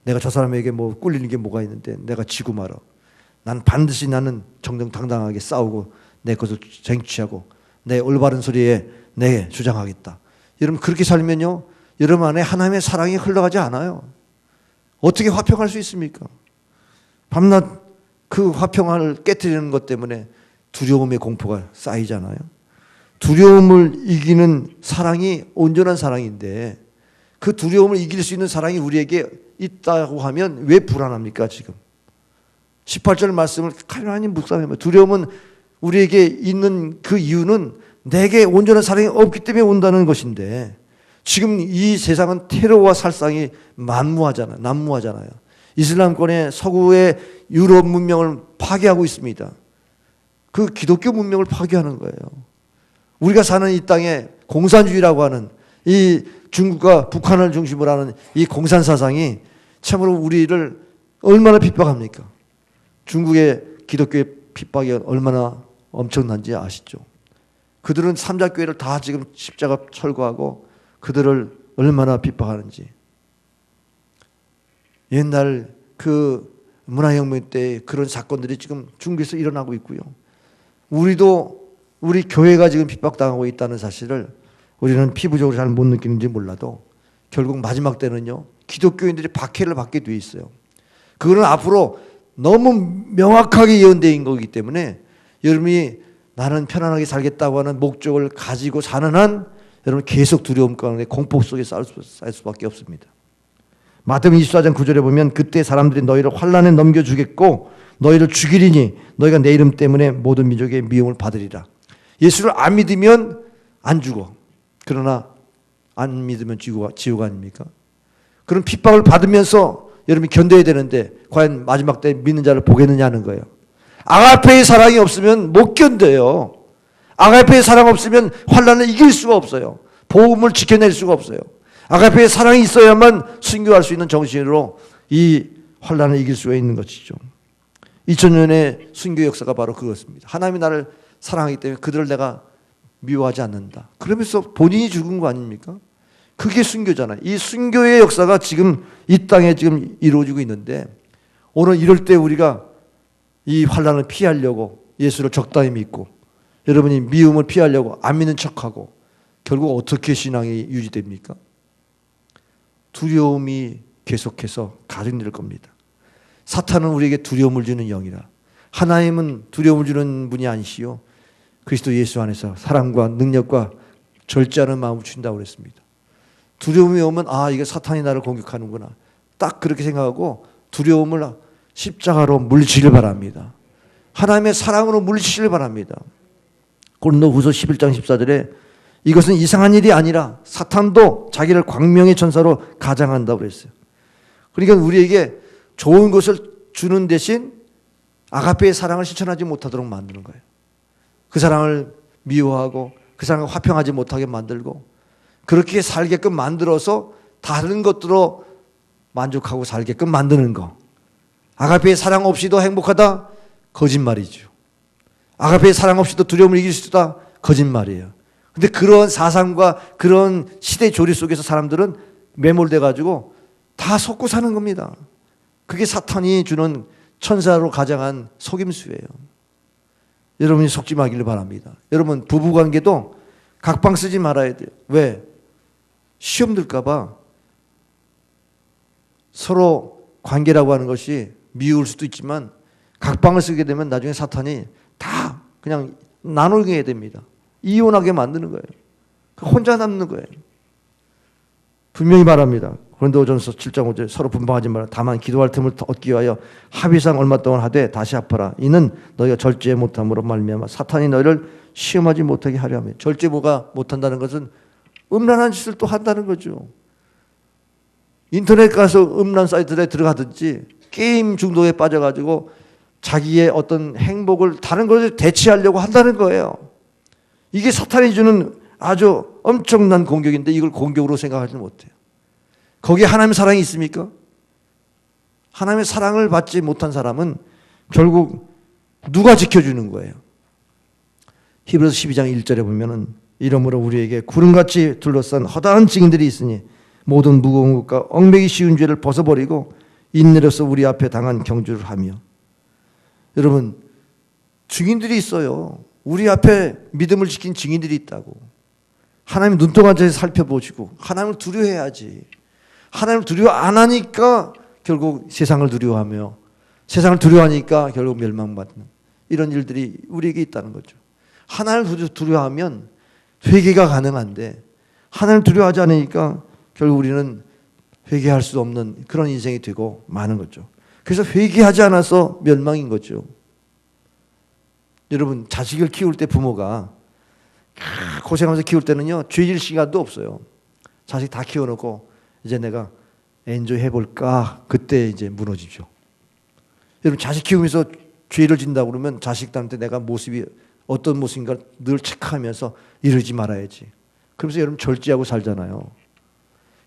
내가 저 사람에게 뭐 꿀리는 게 뭐가 있는데 내가 지고 말아. 난 반드시 나는 정정당당하게 싸우고 내 것을 쟁취하고 내 올바른 소리에 내 주장하겠다. 여러분 그렇게 살면요, 여러분 안에 하나님의 사랑이 흘러가지 않아요. 어떻게 화평할 수 있습니까? 밤낮 그 화평을 깨트리는 것 때문에 두려움의 공포가 쌓이잖아요. 두려움을 이기는 사랑이 온전한 사랑인데 그 두려움을 이길 수 있는 사랑이 우리에게 있다고 하면 왜 불안합니까 지금? 18절 말씀을 가만히 묵상해보면 두려움은 우리에게 있는 그 이유는 내게 온전한 사랑이 없기 때문에 온다는 것인데 지금 이 세상은 테러와 살상이 난무하잖아요. 이슬람권의 서구의 유럽 문명을 파괴하고 있습니다. 그 기독교 문명을 파괴하는 거예요. 우리가 사는 이 땅에 공산주의라고 하는 이 중국과 북한을 중심으로 하는 이 공산 사상이 참으로 우리를 얼마나 핍박합니까? 중국의 기독교의 핍박이 얼마나 엄청난지 아시죠? 그들은 삼자교회를 다 지금 십자가 철거하고 그들을 얼마나 핍박하는지. 옛날 그 문화혁명 때 그런 사건들이 지금 중국에서 일어나고 있고요. 우리도 우리 교회가 지금 핍박당하고 있다는 사실을 우리는 피부적으로 잘 못 느끼는지 몰라도 결국 마지막 때는요, 기독교인들이 박해를 받게 돼 있어요. 그거는 앞으로 너무 명확하게 예언되어 있는 거기 때문에 여러분이 나는 편안하게 살겠다고 하는 목적을 가지고 사는 한 여러분 계속 두려움 가운데 공포 속에 살 수밖에 없습니다. 마태복음 24장 9절에 보면 그때 사람들이 너희를 환난에 넘겨주겠고 너희를 죽이리니 너희가 내 이름 때문에 모든 민족의 미움을 받으리라. 예수를 안 믿으면 안 죽어. 그러나 안 믿으면 지옥 아닙니까? 그런 핍박을 받으면서 여러분이 견뎌야 되는데 과연 마지막 때 믿는 자를 보겠느냐는 거예요. 아가페의 사랑이 없으면 못 견뎌요. 아가페의 사랑 없으면 환난을 이길 수가 없어요. 복음을 지켜낼 수가 없어요. 아가페의 사랑이 있어야만 순교할 수 있는 정신으로 이 환난을 이길 수가 있는 것이죠. 2000년의 순교 역사가 바로 그것입니다. 하나님이 나를 사랑하기 때문에 그들을 내가 미워하지 않는다. 그러면서 본인이 죽은 거 아닙니까? 그게 순교잖아요. 이 순교의 역사가 지금 이 땅에 지금 이루어지고 있는데 오늘 이럴 때 우리가 이 환난을 피하려고 예수를 적당히 믿고 여러분이 미움을 피하려고 안 믿는 척하고 결국 어떻게 신앙이 유지됩니까? 두려움이 계속해서 가중될 겁니다. 사탄은 우리에게 두려움을 주는 영이라. 하나님은 두려움을 주는 분이 아니시요 그리스도 예수 안에서 사랑과 능력과 절제하는 마음을 주신다고 그랬습니다. 두려움이 오면 이게 사탄이 나를 공격하는구나. 딱 그렇게 생각하고 두려움을 십자가로 물리치기를 바랍니다. 하나님의 사랑으로 물리치기를 바랍니다. 고린도후서 11장 14절에 이것은 이상한 일이 아니라 사탄도 자기를 광명의 천사로 가장한다고 그랬어요. 그러니까 우리에게 좋은 것을 주는 대신 아가페의 사랑을 실천하지 못하도록 만드는 거예요. 그 사랑을 미워하고 그 사랑을 화평하지 못하게 만들고 그렇게 살게끔 만들어서 다른 것들로 만족하고 살게끔 만드는 거. 아가페의 사랑 없이도 행복하다? 거짓말이죠. 아가페의 사랑 없이도 두려움을 이길 수 있다? 거짓말이에요. 근데 그런 사상과 그런 시대 조리 속에서 사람들은 매몰돼 가지고 다 속고 사는 겁니다. 그게 사탄이 주는 천사로 가장한 속임수예요. 여러분이 속지 마기를 바랍니다. 여러분 부부관계도 각방 쓰지 말아야 돼요. 왜? 시험 들까 봐. 서로 관계라고 하는 것이 미울 수도 있지만 각방을 쓰게 되면 나중에 사탄이 다 그냥 나누게 해야 됩니다. 이혼하게 만드는 거예요. 혼자 남는 거예요. 분명히 말합니다. 고린도전서 7장 5절 서로 분방하지 말라. 다만 기도할 틈을 얻기 위하여 합의상 얼마 동안 하되 다시 합하라. 이는 너희가 절제 못함으로 말미암아 사탄이 너희를 시험하지 못하게 하려 함이라. 절제 못한다는 것은 음란한 짓을 또 한다는 거죠. 인터넷 가서 음란 사이트에 들어가든지 게임 중독에 빠져가지고 자기의 어떤 행복을 다른 것을 대체하려고 한다는 거예요. 이게 사탄이 주는 아주 엄청난 공격인데 이걸 공격으로 생각하지 못해요. 거기에 하나님의 사랑이 있습니까? 하나님의 사랑을 받지 못한 사람은 결국 누가 지켜주는 거예요? 히브리서 12장 1절에 보면은 이러므로 우리에게 구름같이 둘러싼 허다한 증인들이 있으니 모든 무거운 것과 얽매기 쉬운 죄를 벗어버리고 인내로서 우리 앞에 당한 경주를 하며. 여러분 증인들이 있어요. 우리 앞에 믿음을 지킨 증인들이 있다고. 하나님 눈동자에 살펴보시고 하나님을 두려워해야지. 하나님을 두려워 안 하니까 결국 세상을 두려워하며 세상을 두려워하니까 결국 멸망받는 이런 일들이 우리에게 있다는 거죠. 하나님을 두려워하면 회개가 가능한데 하나님을 두려워하지 않으니까 결국 우리는 회개할 수 없는 그런 인생이 되고 마는 거죠. 그래서 회개하지 않아서 멸망인 거죠. 여러분 자식을 키울 때 부모가 고생하면서 키울 때는요 죄질 시간도 없어요. 자식 다 키워놓고 이제 내가 엔조이 해볼까 그때 이제 무너지죠. 여러분 자식 키우면서 죄를 진다고 그러면 자식들한테 내가 모습이 어떤 모습인가 늘 체크하면서 이러지 말아야지. 그러면서 여러분 절제하고 살잖아요.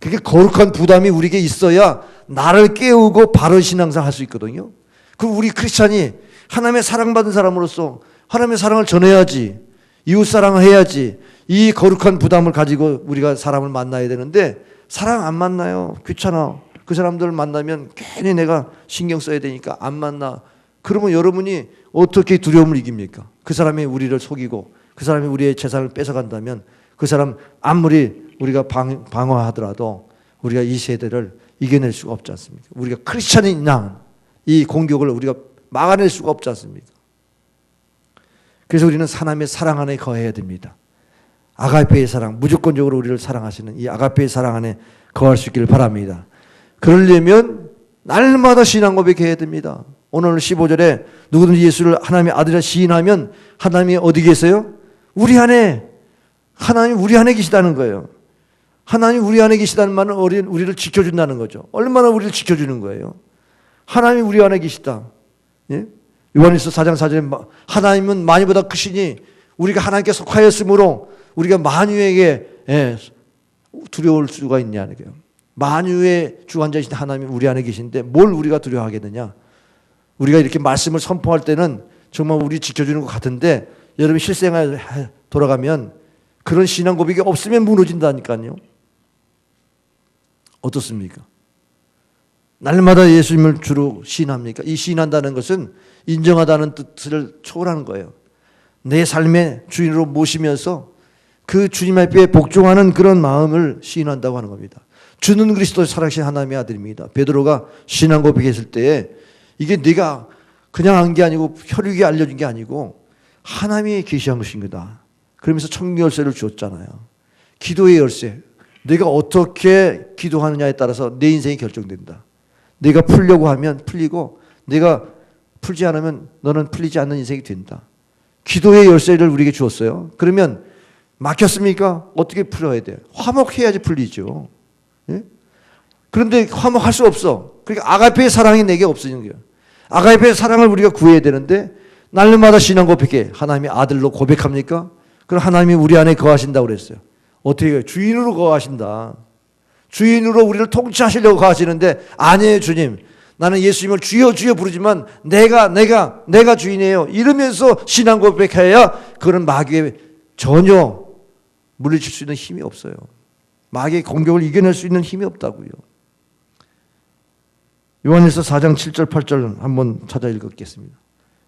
그게 거룩한 부담이 우리에게 있어야 나를 깨우고 바른 신앙생활 할 수 있거든요. 그럼 우리 크리스찬이 하나님의 사랑받은 사람으로서 하나님의 사랑을 전해야지. 이웃 사랑을 해야지. 이 거룩한 부담을 가지고 우리가 사람을 만나야 되는데 사람 안 만나요. 귀찮아. 그 사람들 만나면 괜히 내가 신경 써야 되니까 안 만나. 그러면 여러분이 어떻게 두려움을 이깁니까? 그 사람이 우리를 속이고 그 사람이 우리의 재산을 뺏어간다면 그 사람 아무리 우리가 방어하더라도 우리가 이 세대를 이겨낼 수가 없지 않습니까? 우리가 크리스찬인 양 이 공격을 우리가 막아낼 수가 없지 않습니까? 그래서 우리는 하나님의 사랑 안에 거해야 됩니다. 아가페의 사랑, 무조건적으로 우리를 사랑하시는 이 아가페의 사랑 안에 거할 수 있기를 바랍니다. 그러려면 날마다 신앙 고백해야 됩니다. 오늘 15절에 누구든지 예수를 하나님의 아들이라 시인하면 하나님이 어디 계세요? 우리 안에. 하나님 우리 안에 계시다는 거예요. 하나님 우리 안에 계시다는 말은 우리를 지켜준다는 거죠. 얼마나 우리를 지켜주는 거예요. 하나님이 우리 안에 계시다. 예? 요한일서 4장 4절에 하나님은 만유보다 크시니 우리가 하나님께 속하였으므로 우리가 만유에게 두려울 수가 있냐는 거예요. 만유의 주관자이신 하나님이 우리 안에 계신데 뭘 우리가 두려워하겠느냐. 우리가 이렇게 말씀을 선포할 때는 정말 우리 지켜주는 것 같은데 여러분 실생활 돌아가면 그런 신앙 고백이 없으면 무너진다니까요. 어떻습니까? 날마다 예수님을 주로 시인합니까? 이 시인한다는 것은 인정하다는 뜻을 초월하는 거예요. 내 삶의 주인으로 모시면서 그 주님 앞에 복종하는 그런 마음을 시인한다고 하는 겁니다. 주는 그리스도 살아계신 하나님의 아들입니다. 베드로가 신앙 고백했을 때에 이게 네가 그냥 한 게 아니고 혈육이 알려준 게 아니고 하나님이 계시한 것인 거다. 그러면서 청기 열쇠를 주었잖아요. 기도의 열쇠. 내가 어떻게 기도하느냐에 따라서 내 인생이 결정된다. 내가 풀려고 하면 풀리고 내가 풀지 않으면 너는 풀리지 않는 인생이 된다. 기도의 열쇠를 우리에게 주었어요. 그러면 막혔습니까? 어떻게 풀어야 돼요? 화목해야지 풀리죠. 예? 그런데 화목할 수 없어. 그러니까 아가페의 사랑이 내게 없어지는 거예요. 아가페의 사랑을 우리가 구해야 되는데 날마다 신앙 고백해. 하나님의 아들로 고백합니까? 그럼 하나님이 우리 안에 거하신다고 그랬어요. 어떻게 해요? 주인으로 거하신다. 주인으로 우리를 통치하시려고 거하시는데 아니에요 주님. 나는 예수님을 주여 주여 부르지만 내가 주인이에요. 이러면서 신앙 고백해야 그런 마귀에 전혀 물리칠 수 있는 힘이 없어요. 마귀의 공격을 이겨낼 수 있는 힘이 없다고요. 요한일서 4장 7절 8절 한번 찾아 읽겠습니다.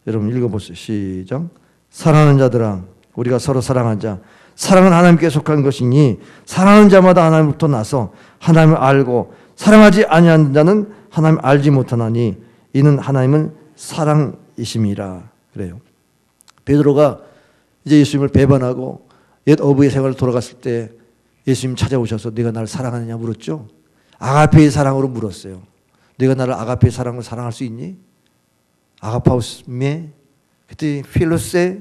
여러분 읽어보세요. 시작. 사랑하는 자들아 우리가 서로 사랑하자. 사랑은 하나님께 속한 것이니 사랑하는 자마다 하나님부터 나서 하나님을 알고 사랑하지 아니하는 자는 하나님 알지 못하나니 이는 하나님은 사랑이심이라. 그래요. 베드로가 이제 예수님을 배반하고 옛 어부의 생활을 돌아갔을 때 예수님 찾아오셔서 네가 나를 사랑하느냐 물었죠. 아가페의 사랑으로 물었어요. 네가 나를 아가페의 사랑으로 사랑할 수 있니? 아가파우스메 그때 필로세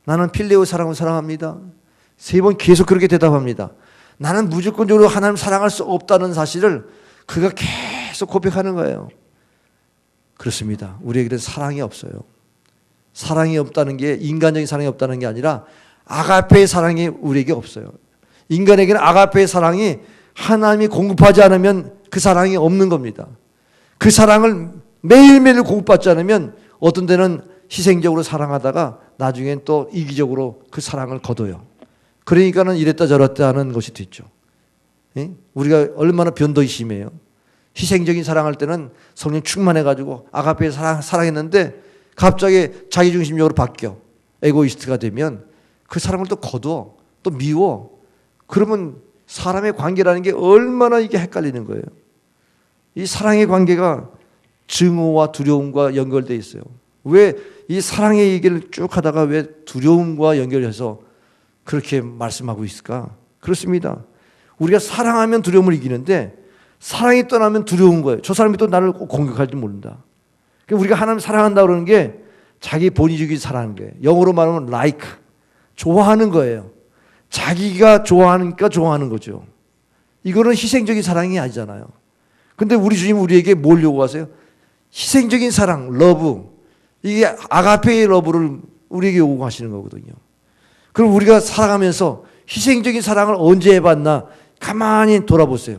나는 필레오 사랑으로 사랑합니다. 3번 계속 그렇게 대답합니다. 나는 무조건적으로 하나님 사랑할 수 없다는 사실을 그가 계속 고백하는 거예요. 그렇습니다. 우리에게는 사랑이 없어요. 사랑이 없다는 게 인간적인 사랑이 없다는 게 아니라 아가페의 사랑이 우리에게 없어요. 인간에게는 아가페의 사랑이 하나님이 공급하지 않으면 그 사랑이 없는 겁니다. 그 사랑을 매일매일 공급받지 않으면 어떤 때는 희생적으로 사랑하다가 나중엔 또 이기적으로 그 사랑을 거둬요. 그러니까는 이랬다 저랬다 하는 것이 됐죠. 우리가 얼마나 변덕이 심해요. 희생적인 사랑할 때는 성령 충만해가지고 아가페에 사랑했는데 갑자기 자기중심적으로 바뀌어 에고이스트가 되면 그 사람을 또 거둬 또 미워. 그러면 사람의 관계라는 게 얼마나 이게 헷갈리는 거예요. 이 사랑의 관계가 증오와 두려움과 연결되어 있어요. 왜 이 사랑의 얘기를 쭉 하다가 왜 두려움과 연결해서 그렇게 말씀하고 있을까? 그렇습니다. 우리가 사랑하면 두려움을 이기는데 사랑이 떠나면 두려운 거예요. 저 사람이 또 나를 꼭 공격할지 모른다. 그러니까 우리가 하나님 사랑한다 그러는 게 자기 본의적인 사랑하는 거예요. 영어로 말하면 like, 좋아하는 거예요. 자기가 좋아하니까 좋아하는 거죠. 이거는 희생적인 사랑이 아니잖아요. 근데 우리 주님 우리에게 뭘 요구하세요? 희생적인 사랑, 러브. 이게 아가페의 러브를 우리에게 요구하시는 거거든요. 그럼 우리가 살아가면서 희생적인 사랑을 언제 해봤나? 가만히 돌아보세요.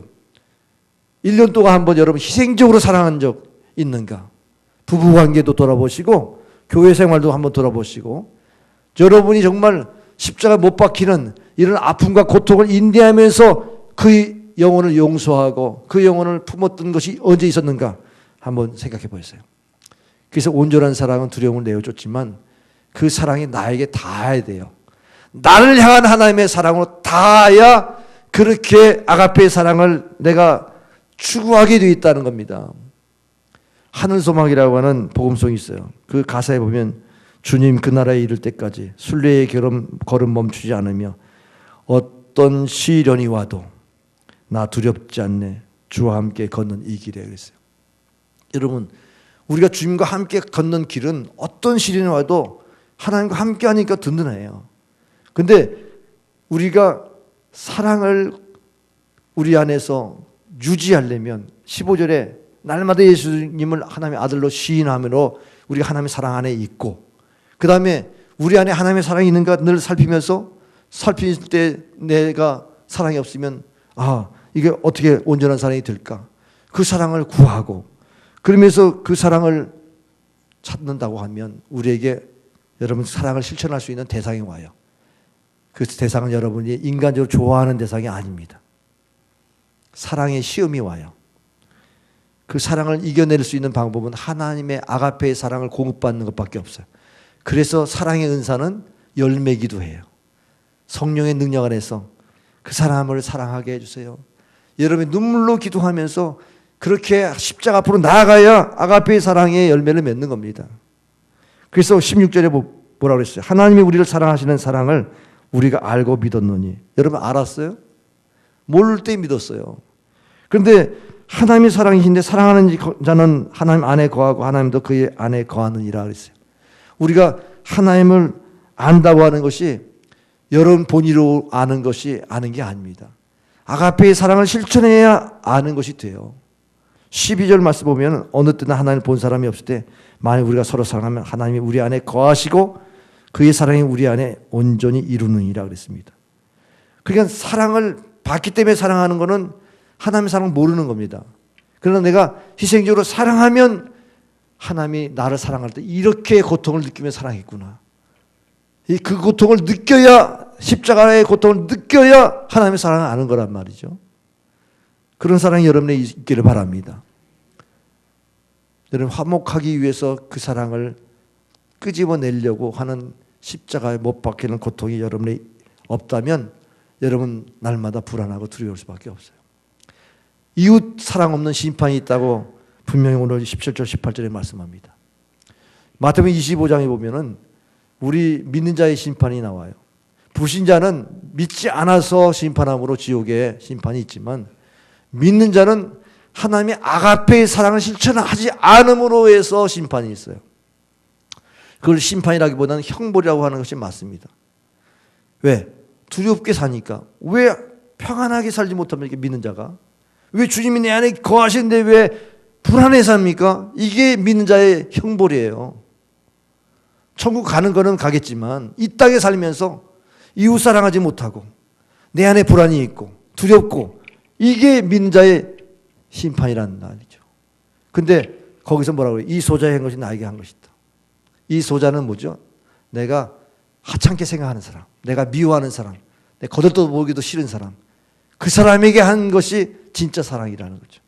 1년 동안 한번 여러분 희생적으로 사랑한 적 있는가? 부부관계도 돌아보시고 교회 생활도 한번 돌아보시고 여러분이 정말 십자가 못 박히는 이런 아픔과 고통을 인내하면서 그 영혼을 용서하고 그 영혼을 품었던 것이 언제 있었는가 한번 생각해 보세요. 그래서 온전한 사랑은 두려움을 내어줬지만 그 사랑이 나에게 닿아야 돼요. 나를 향한 하나님의 사랑으로 닿아야 그렇게 아가페의 사랑을 내가 추구하게 되어 있다는 겁니다. 하늘소망이라고 하는 복음송이 있어요. 그 가사에 보면 주님 그 나라에 이를 때까지 순례의 걸음 멈추지 않으며 어떤 시련이 와도 나 두렵지 않네 주와 함께 걷는 이 길에 그랬어요. 여러분 우리가 주님과 함께 걷는 길은 어떤 시련이 와도 하나님과 함께 하니까 든든해요. 근데 우리가 사랑을 우리 안에서 유지하려면 15절에 날마다 예수님을 하나님의 아들로 시인함으로 우리가 하나님의 사랑 안에 있고 그 다음에 우리 안에 하나님의 사랑이 있는가 늘 살피면서 살필 때 내가 사랑이 없으면 이게 어떻게 온전한 사랑이 될까? 그 사랑을 구하고 그러면서 그 사랑을 찾는다고 하면 우리에게 여러분 사랑을 실천할 수 있는 대상이 와요. 그 대상은 여러분이 인간적으로 좋아하는 대상이 아닙니다. 사랑의 시험이 와요. 그 사랑을 이겨낼 수 있는 방법은 하나님의 아가페의 사랑을 공급받는 것밖에 없어요. 그래서 사랑의 은사는 열매기도 해요. 성령의 능력 안에서 그 사람을 사랑하게 해주세요. 여러분이 눈물로 기도하면서 그렇게 십자가 앞으로 나아가야 아가페의 사랑의 열매를 맺는 겁니다. 그래서 16절에 뭐라고 그랬어요? 하나님이 우리를 사랑하시는 사랑을 우리가 알고 믿었노니. 여러분 알았어요? 모를 때 믿었어요. 그런데 하나님의 사랑이신데 사랑하는 자는 하나님 안에 거하고 하나님도 그의 안에 거하느니라 그랬어요. 우리가 하나님을 안다고 하는 것이 여러분 본의로 아는 것이 아는 게 아닙니다. 아가페의 사랑을 실천해야 아는 것이 돼요. 12절 말씀 보면 어느 때나 하나님을 본 사람이 없을 때 만약 우리가 서로 사랑하면 하나님이 우리 안에 거하시고 그의 사랑이 우리 안에 온전히 이루느니라 그랬습니다. 그러니까 사랑을 받기 때문에 사랑하는 것은 하나님의 사랑을 모르는 겁니다. 그러나 내가 희생적으로 사랑하면 하나님이 나를 사랑할 때 이렇게 고통을 느끼며 사랑했구나. 그 고통을 느껴야 십자가의 고통을 느껴야 하나님의 사랑을 아는 거란 말이죠. 그런 사랑이 여러분에 있기를 바랍니다. 여러분 화목하기 위해서 그 사랑을 끄집어내려고 하는 십자가에 못 박히는 고통이 여러분에 없다면 여러분 날마다 불안하고 두려울 수밖에 없어요. 이웃 사랑 없는 심판이 있다고 분명히 오늘 17절 18절에 말씀합니다. 마태복음 25장에 보면은 우리 믿는 자의 심판이 나와요. 불신자는 믿지 않아서 심판함으로 지옥에 심판이 있지만 믿는 자는 하나님의 아가페의 사랑을 실천하지 않음으로 해서 심판이 있어요. 그걸 심판이라기보다는 형벌이라고 하는 것이 맞습니다. 왜? 두렵게 사니까. 왜 평안하게 살지 못합니까? 믿는 자가. 왜 주님이 내 안에 거하시는데 왜 불안해 삽니까? 이게 믿는 자의 형벌이에요. 천국 가는 거는 가겠지만 이 땅에 살면서 이웃 사랑하지 못하고 내 안에 불안이 있고 두렵고 이게 믿는 자의 심판이라는 말이죠. 근데 거기서 뭐라고 해요? 이 소자의 한 것이 나에게 한 것이다. 이 소자는 뭐죠? 내가 하찮게 생각하는 사람, 내가 미워하는 사람, 내가 거들떠보기도 싫은 사람, 그 사람에게 한 것이 진짜 사랑이라는 거죠.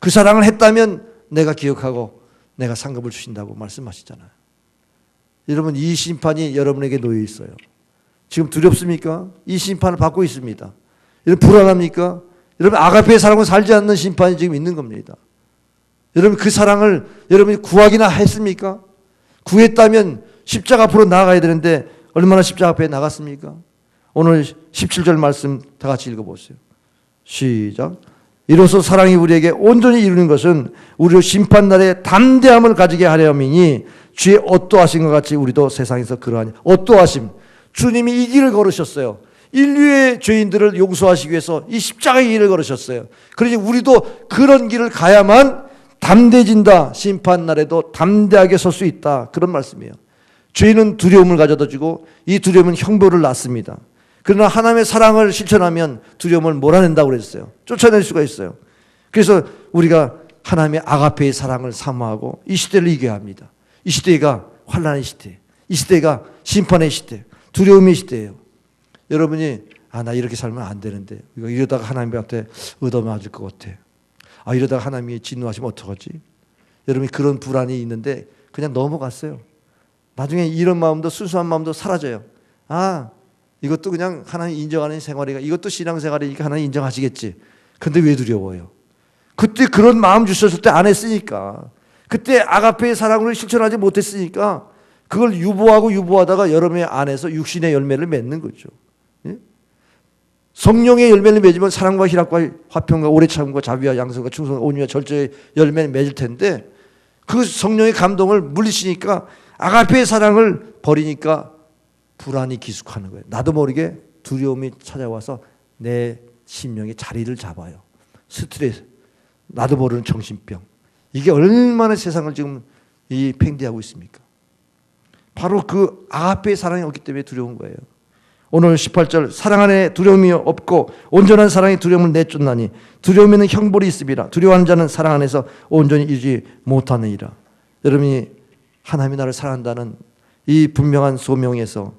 그 사랑을 했다면 내가 기억하고 내가 상급을 주신다고 말씀하시잖아요. 여러분 이 심판이 여러분에게 놓여 있어요. 지금 두렵습니까? 이 심판을 받고 있습니다. 여러분 불안합니까? 여러분 아가페의 사랑을 살지 않는 심판이 지금 있는 겁니다. 여러분 그 사랑을 여러분이 구하기나 했습니까? 구했다면 십자가 앞으로 나아가야 되는데 얼마나 십자가 앞에 나갔습니까? 오늘 17절 말씀 다 같이 읽어보세요. 시작. 이로써 사랑이 우리에게 온전히 이루는 것은 우리로 심판날에 담대함을 가지게 하려 함이니 주의 어떠하신 것 같이 우리도 세상에서 그러하니. 어떠하심. 주님이 이 길을 걸으셨어요. 인류의 죄인들을 용서하시기 위해서 이 십자가의 길을 걸으셨어요. 그러니 우리도 그런 길을 가야만 담대해진다. 심판날에도 담대하게 설 수 있다. 그런 말씀이에요. 죄인은 두려움을 가져다 주고 이 두려움은 형벌을 낳습니다. 그러나 하나님의 사랑을 실천하면 두려움을 몰아낸다고 그랬어요. 쫓아낼 수가 있어요. 그래서 우리가 하나님의 아가페의 사랑을 사모하고 이 시대를 이겨야 합니다. 이 시대가 환난의 시대, 이 시대가 심판의 시대, 두려움의 시대예요. 여러분이 나 이렇게 살면 안 되는데, 이러다가 하나님한테 얻어맞을 것 같아. 이러다가 하나님이 진노하시면 어떡하지? 여러분이 그런 불안이 있는데 그냥 넘어갔어요. 나중에 이런 마음도, 순수한 마음도 사라져요. 이것도 그냥 하나님 인정하는 생활이니까, 이것도 신앙생활이니까 하나님 인정하시겠지. 근데 왜 두려워요? 그때 그런 마음 주셨을 때 안 했으니까, 그때 아가페의 사랑을 실천하지 못했으니까 그걸 유보하다가 여러분의 안에서 육신의 열매를 맺는 거죠. 예? 성령의 열매를 맺으면 사랑과 희락과 화평과 오래 참음과 자비와 양선과 충성과 온유와 절제의 열매를 맺을 텐데, 그 성령의 감동을 물리치니까 아가페의 사랑을 버리니까 불안이 기숙하는 거예요. 나도 모르게 두려움이 찾아와서 내 심령에 자리를 잡아요. 스트레스, 나도 모르는 정신병. 이게 얼마나 세상을 지금 팽배하고 있습니까? 바로 그 아가페의 사랑이 없기 때문에 두려운 거예요. 오늘 18절, 사랑 안에 두려움이 없고 온전한 사랑이 두려움을 내쫓나니 두려움에는 형벌이 있음이라. 두려워하는 자는 사랑 안에서 온전히 이루지 못하느니라. 여러분이 하나님이 나를 사랑한다는 이 분명한 소명에서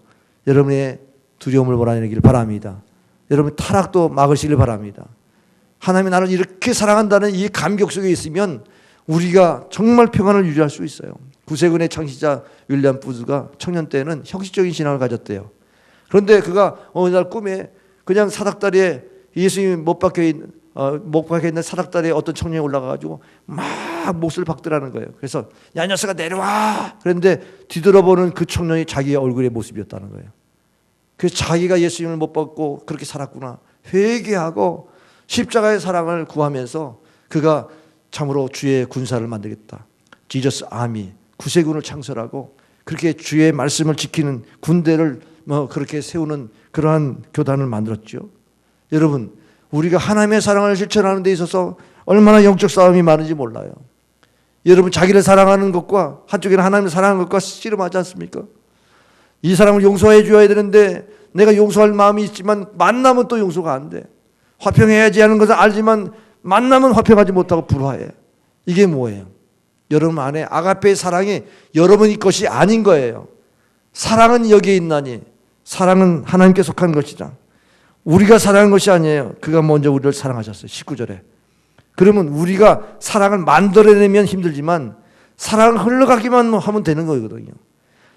여러분의 두려움을 몰아내기를 바랍니다. 여러분 타락도 막으시길 바랍니다. 하나님이 나를 이렇게 사랑한다는 이 감격 속에 있으면 우리가 정말 평안을 유지할 수 있어요. 구세군의 창시자 윌리엄 부즈가 청년 때는 형식적인 신앙을 가졌대요. 그런데 그가 어느 날 꿈에 그냥 사닥다리에 예수님이 못 박혀 있는 사닥다리에 어떤 청년이 올라가가지고 막 못을 박더라는 거예요. 그래서 야, 이 녀석아 내려와! 그런데 뒤돌아보는 그 청년이 자기의 얼굴의 모습이었다는 거예요. 그래서 자기가 예수님을 못 받고 그렇게 살았구나 회개하고 십자가의 사랑을 구하면서 그가 참으로 주의 군사를 만들겠다. 지저스 아미, 구세군을 창설하고 그렇게 주의 말씀을 지키는 군대를 그렇게 세우는 그러한 교단을 만들었죠. 여러분, 우리가 하나님의 사랑을 실천하는 데 있어서 얼마나 영적 싸움이 많은지 몰라요. 여러분, 자기를 사랑하는 것과 한쪽에는 하나님을 사랑하는 것과 씨름하지 않습니까? 이 사람을 용서해 줘야 되는데 내가 용서할 마음이 있지만 만나면 또 용서가 안 돼. 화평해야지 하는 것을 알지만 만나면 화평하지 못하고 불화해. 이게 뭐예요? 여러분 안에 아가페의 사랑이 여러분의 것이 아닌 거예요. 사랑은 여기에 있나니 사랑은 하나님께 속한 것이다. 우리가 사랑한 것이 아니에요. 그가 먼저 우리를 사랑하셨어요. 19절에. 그러면 우리가 사랑을 만들어내면 힘들지만 사랑을 흘러가기만 하면 되는 거거든요.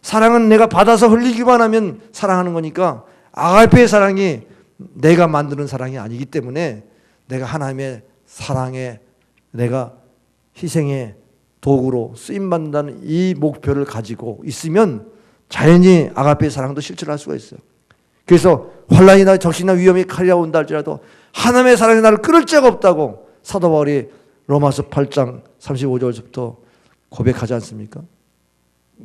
사랑은 내가 받아서 흘리기만 하면 사랑하는 거니까 아가페의 사랑이 내가 만드는 사랑이 아니기 때문에 내가 하나님의 사랑에 내가 희생의 도구로 쓰임받는다는 이 목표를 가지고 있으면 자연히 아가페의 사랑도 실천할 수가 있어요. 그래서 환난이나 적신이나 위험이 칼려온다 할지라도 하나님의 사랑이 나를 끊을 자가 없다고 사도 바울이 로마서 8장 35절부터 고백하지 않습니까?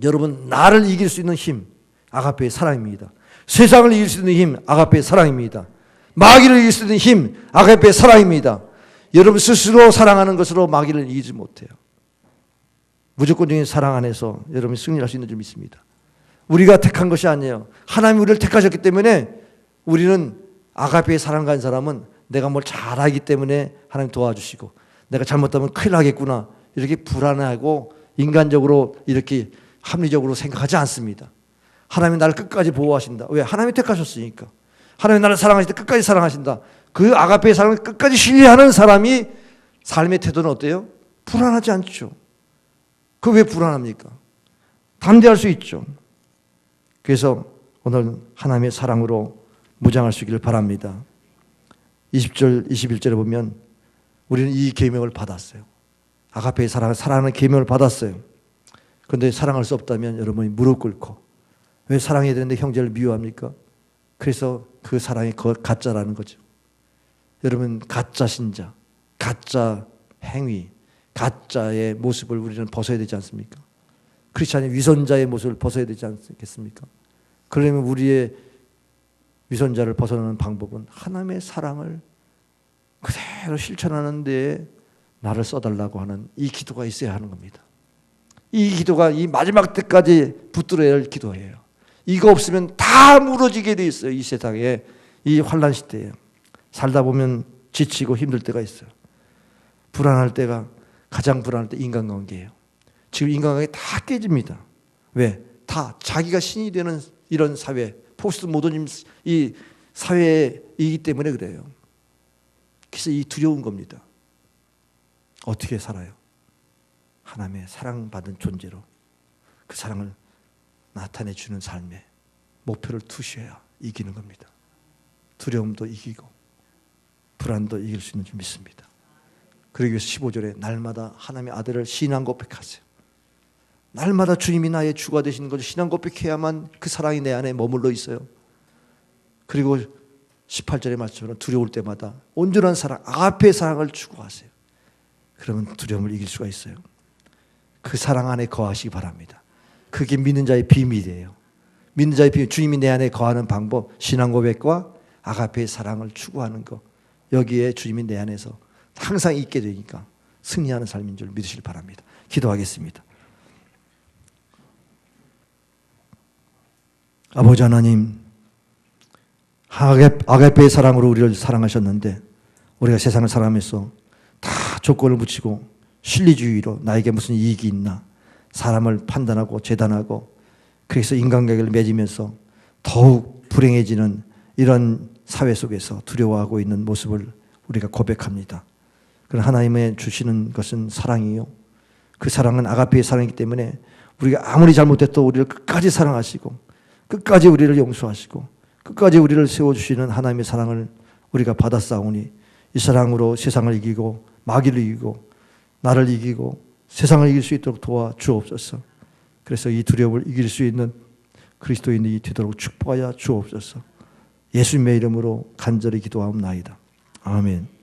여러분, 나를 이길 수 있는 힘 아가페의 사랑입니다. 세상을 이길 수 있는 힘 아가페의 사랑입니다. 마귀를 이길 수 있는 힘 아가페의 사랑입니다. 여러분 스스로 사랑하는 것으로 마귀를 이기지 못해요. 무조건적인 사랑 안에서 여러분이 승리할 수 있는 줄 믿습니다. 우리가 택한 것이 아니에요. 하나님이 우리를 택하셨기 때문에 우리는 아가페의 사랑 가진 사람은 내가 뭘 잘하기 때문에 하나님 도와주시고 내가 잘못하면 큰일 나겠구나 이렇게 불안해하고 인간적으로 이렇게 합리적으로 생각하지 않습니다. 하나님이 나를 끝까지 보호하신다. 왜? 하나님이 택하셨으니까. 하나님이 나를 사랑하실 때 끝까지 사랑하신다. 그 아가페의 사랑을 끝까지 신뢰하는 사람이 삶의 태도는 어때요? 불안하지 않죠. 그 왜 불안합니까? 담대할 수 있죠. 그래서 오늘 하나님의 사랑으로 무장할 수 있기를 바랍니다. 20절, 21절에 보면 우리는 이 계명을 받았어요. 아가페의 사랑하는 계명을 받았어요. 그런데 사랑할 수 없다면 여러분이 무릎 꿇고 왜 사랑해야 되는데 형제를 미워합니까? 그래서 그 사랑이 가짜라는 거죠. 여러분, 가짜 신자, 가짜 행위, 가짜의 모습을 우리는 벗어야 되지 않습니까? 크리스찬의 위선자의 모습을 벗어야 되지 않겠습니까? 그러면 우리의 위선자를 벗어나는 방법은 하나님의 사랑을 그대로 실천하는 데에 나를 써달라고 하는 이 기도가 있어야 하는 겁니다. 이 기도가 이 마지막 때까지 붙들어야 할 기도예요. 이거 없으면 다 무너지게 돼 있어요. 이 세상에, 이 환난 시대에 살다 보면 지치고 힘들 때가 있어요. 불안할 때가 가장 불안할 때 인간관계예요. 지금 인간관계 다 깨집니다. 왜? 다 자기가 신이 되는 이런 사회, 포스트 모더니즘 이 사회이기 때문에 그래요. 그래서 이 두려운 겁니다. 어떻게 살아요? 하나님의 사랑받은 존재로 그 사랑을 나타내주는 삶에 목표를 두셔야 이기는 겁니다. 두려움도 이기고 불안도 이길 수 있는 줄 믿습니다. 그러기 위해서 15절에 날마다 하나님의 아들을 신앙 고백하세요. 날마다 주님이 나의 주가 되시는 것을 신앙 고백해야만 그 사랑이 내 안에 머물러 있어요. 그리고 18절의 말씀처럼 두려울 때마다 온전한 사랑, 아가페의 사랑을 추구하세요. 그러면 두려움을 이길 수가 있어요. 그 사랑 안에 거하시기 바랍니다. 그게 믿는 자의 비밀이에요. 믿는 자의 비밀, 주님이 내 안에 거하는 방법, 신앙 고백과 아가페의 사랑을 추구하는 것, 여기에 주님이 내 안에서 항상 있게 되니까 승리하는 삶인 줄 믿으시길 바랍니다. 기도하겠습니다. 아버지 하나님, 아가페의 사랑으로 우리를 사랑하셨는데 우리가 세상을 살아가면서 다 조건을 붙이고 실리주의로 나에게 무슨 이익이 있나 사람을 판단하고 재단하고 그래서 인간관계를 맺으면서 더욱 불행해지는 이런 사회 속에서 두려워하고 있는 모습을 우리가 고백합니다. 그러나 하나님의 주시는 것은 사랑이요. 그 사랑은 아가페의 사랑이기 때문에 우리가 아무리 잘못해도 우리를 끝까지 사랑하시고 끝까지 우리를 용서하시고 끝까지 우리를 세워주시는 하나님의 사랑을 우리가 받았사오니 이 사랑으로 세상을 이기고 마귀를 이기고 나를 이기고 세상을 이길 수 있도록 도와주옵소서. 그래서 이 두려움을 이길 수 있는 그리스도인이 되도록 축복하여 주옵소서. 예수님의 이름으로 간절히 기도하옵나이다. 아멘.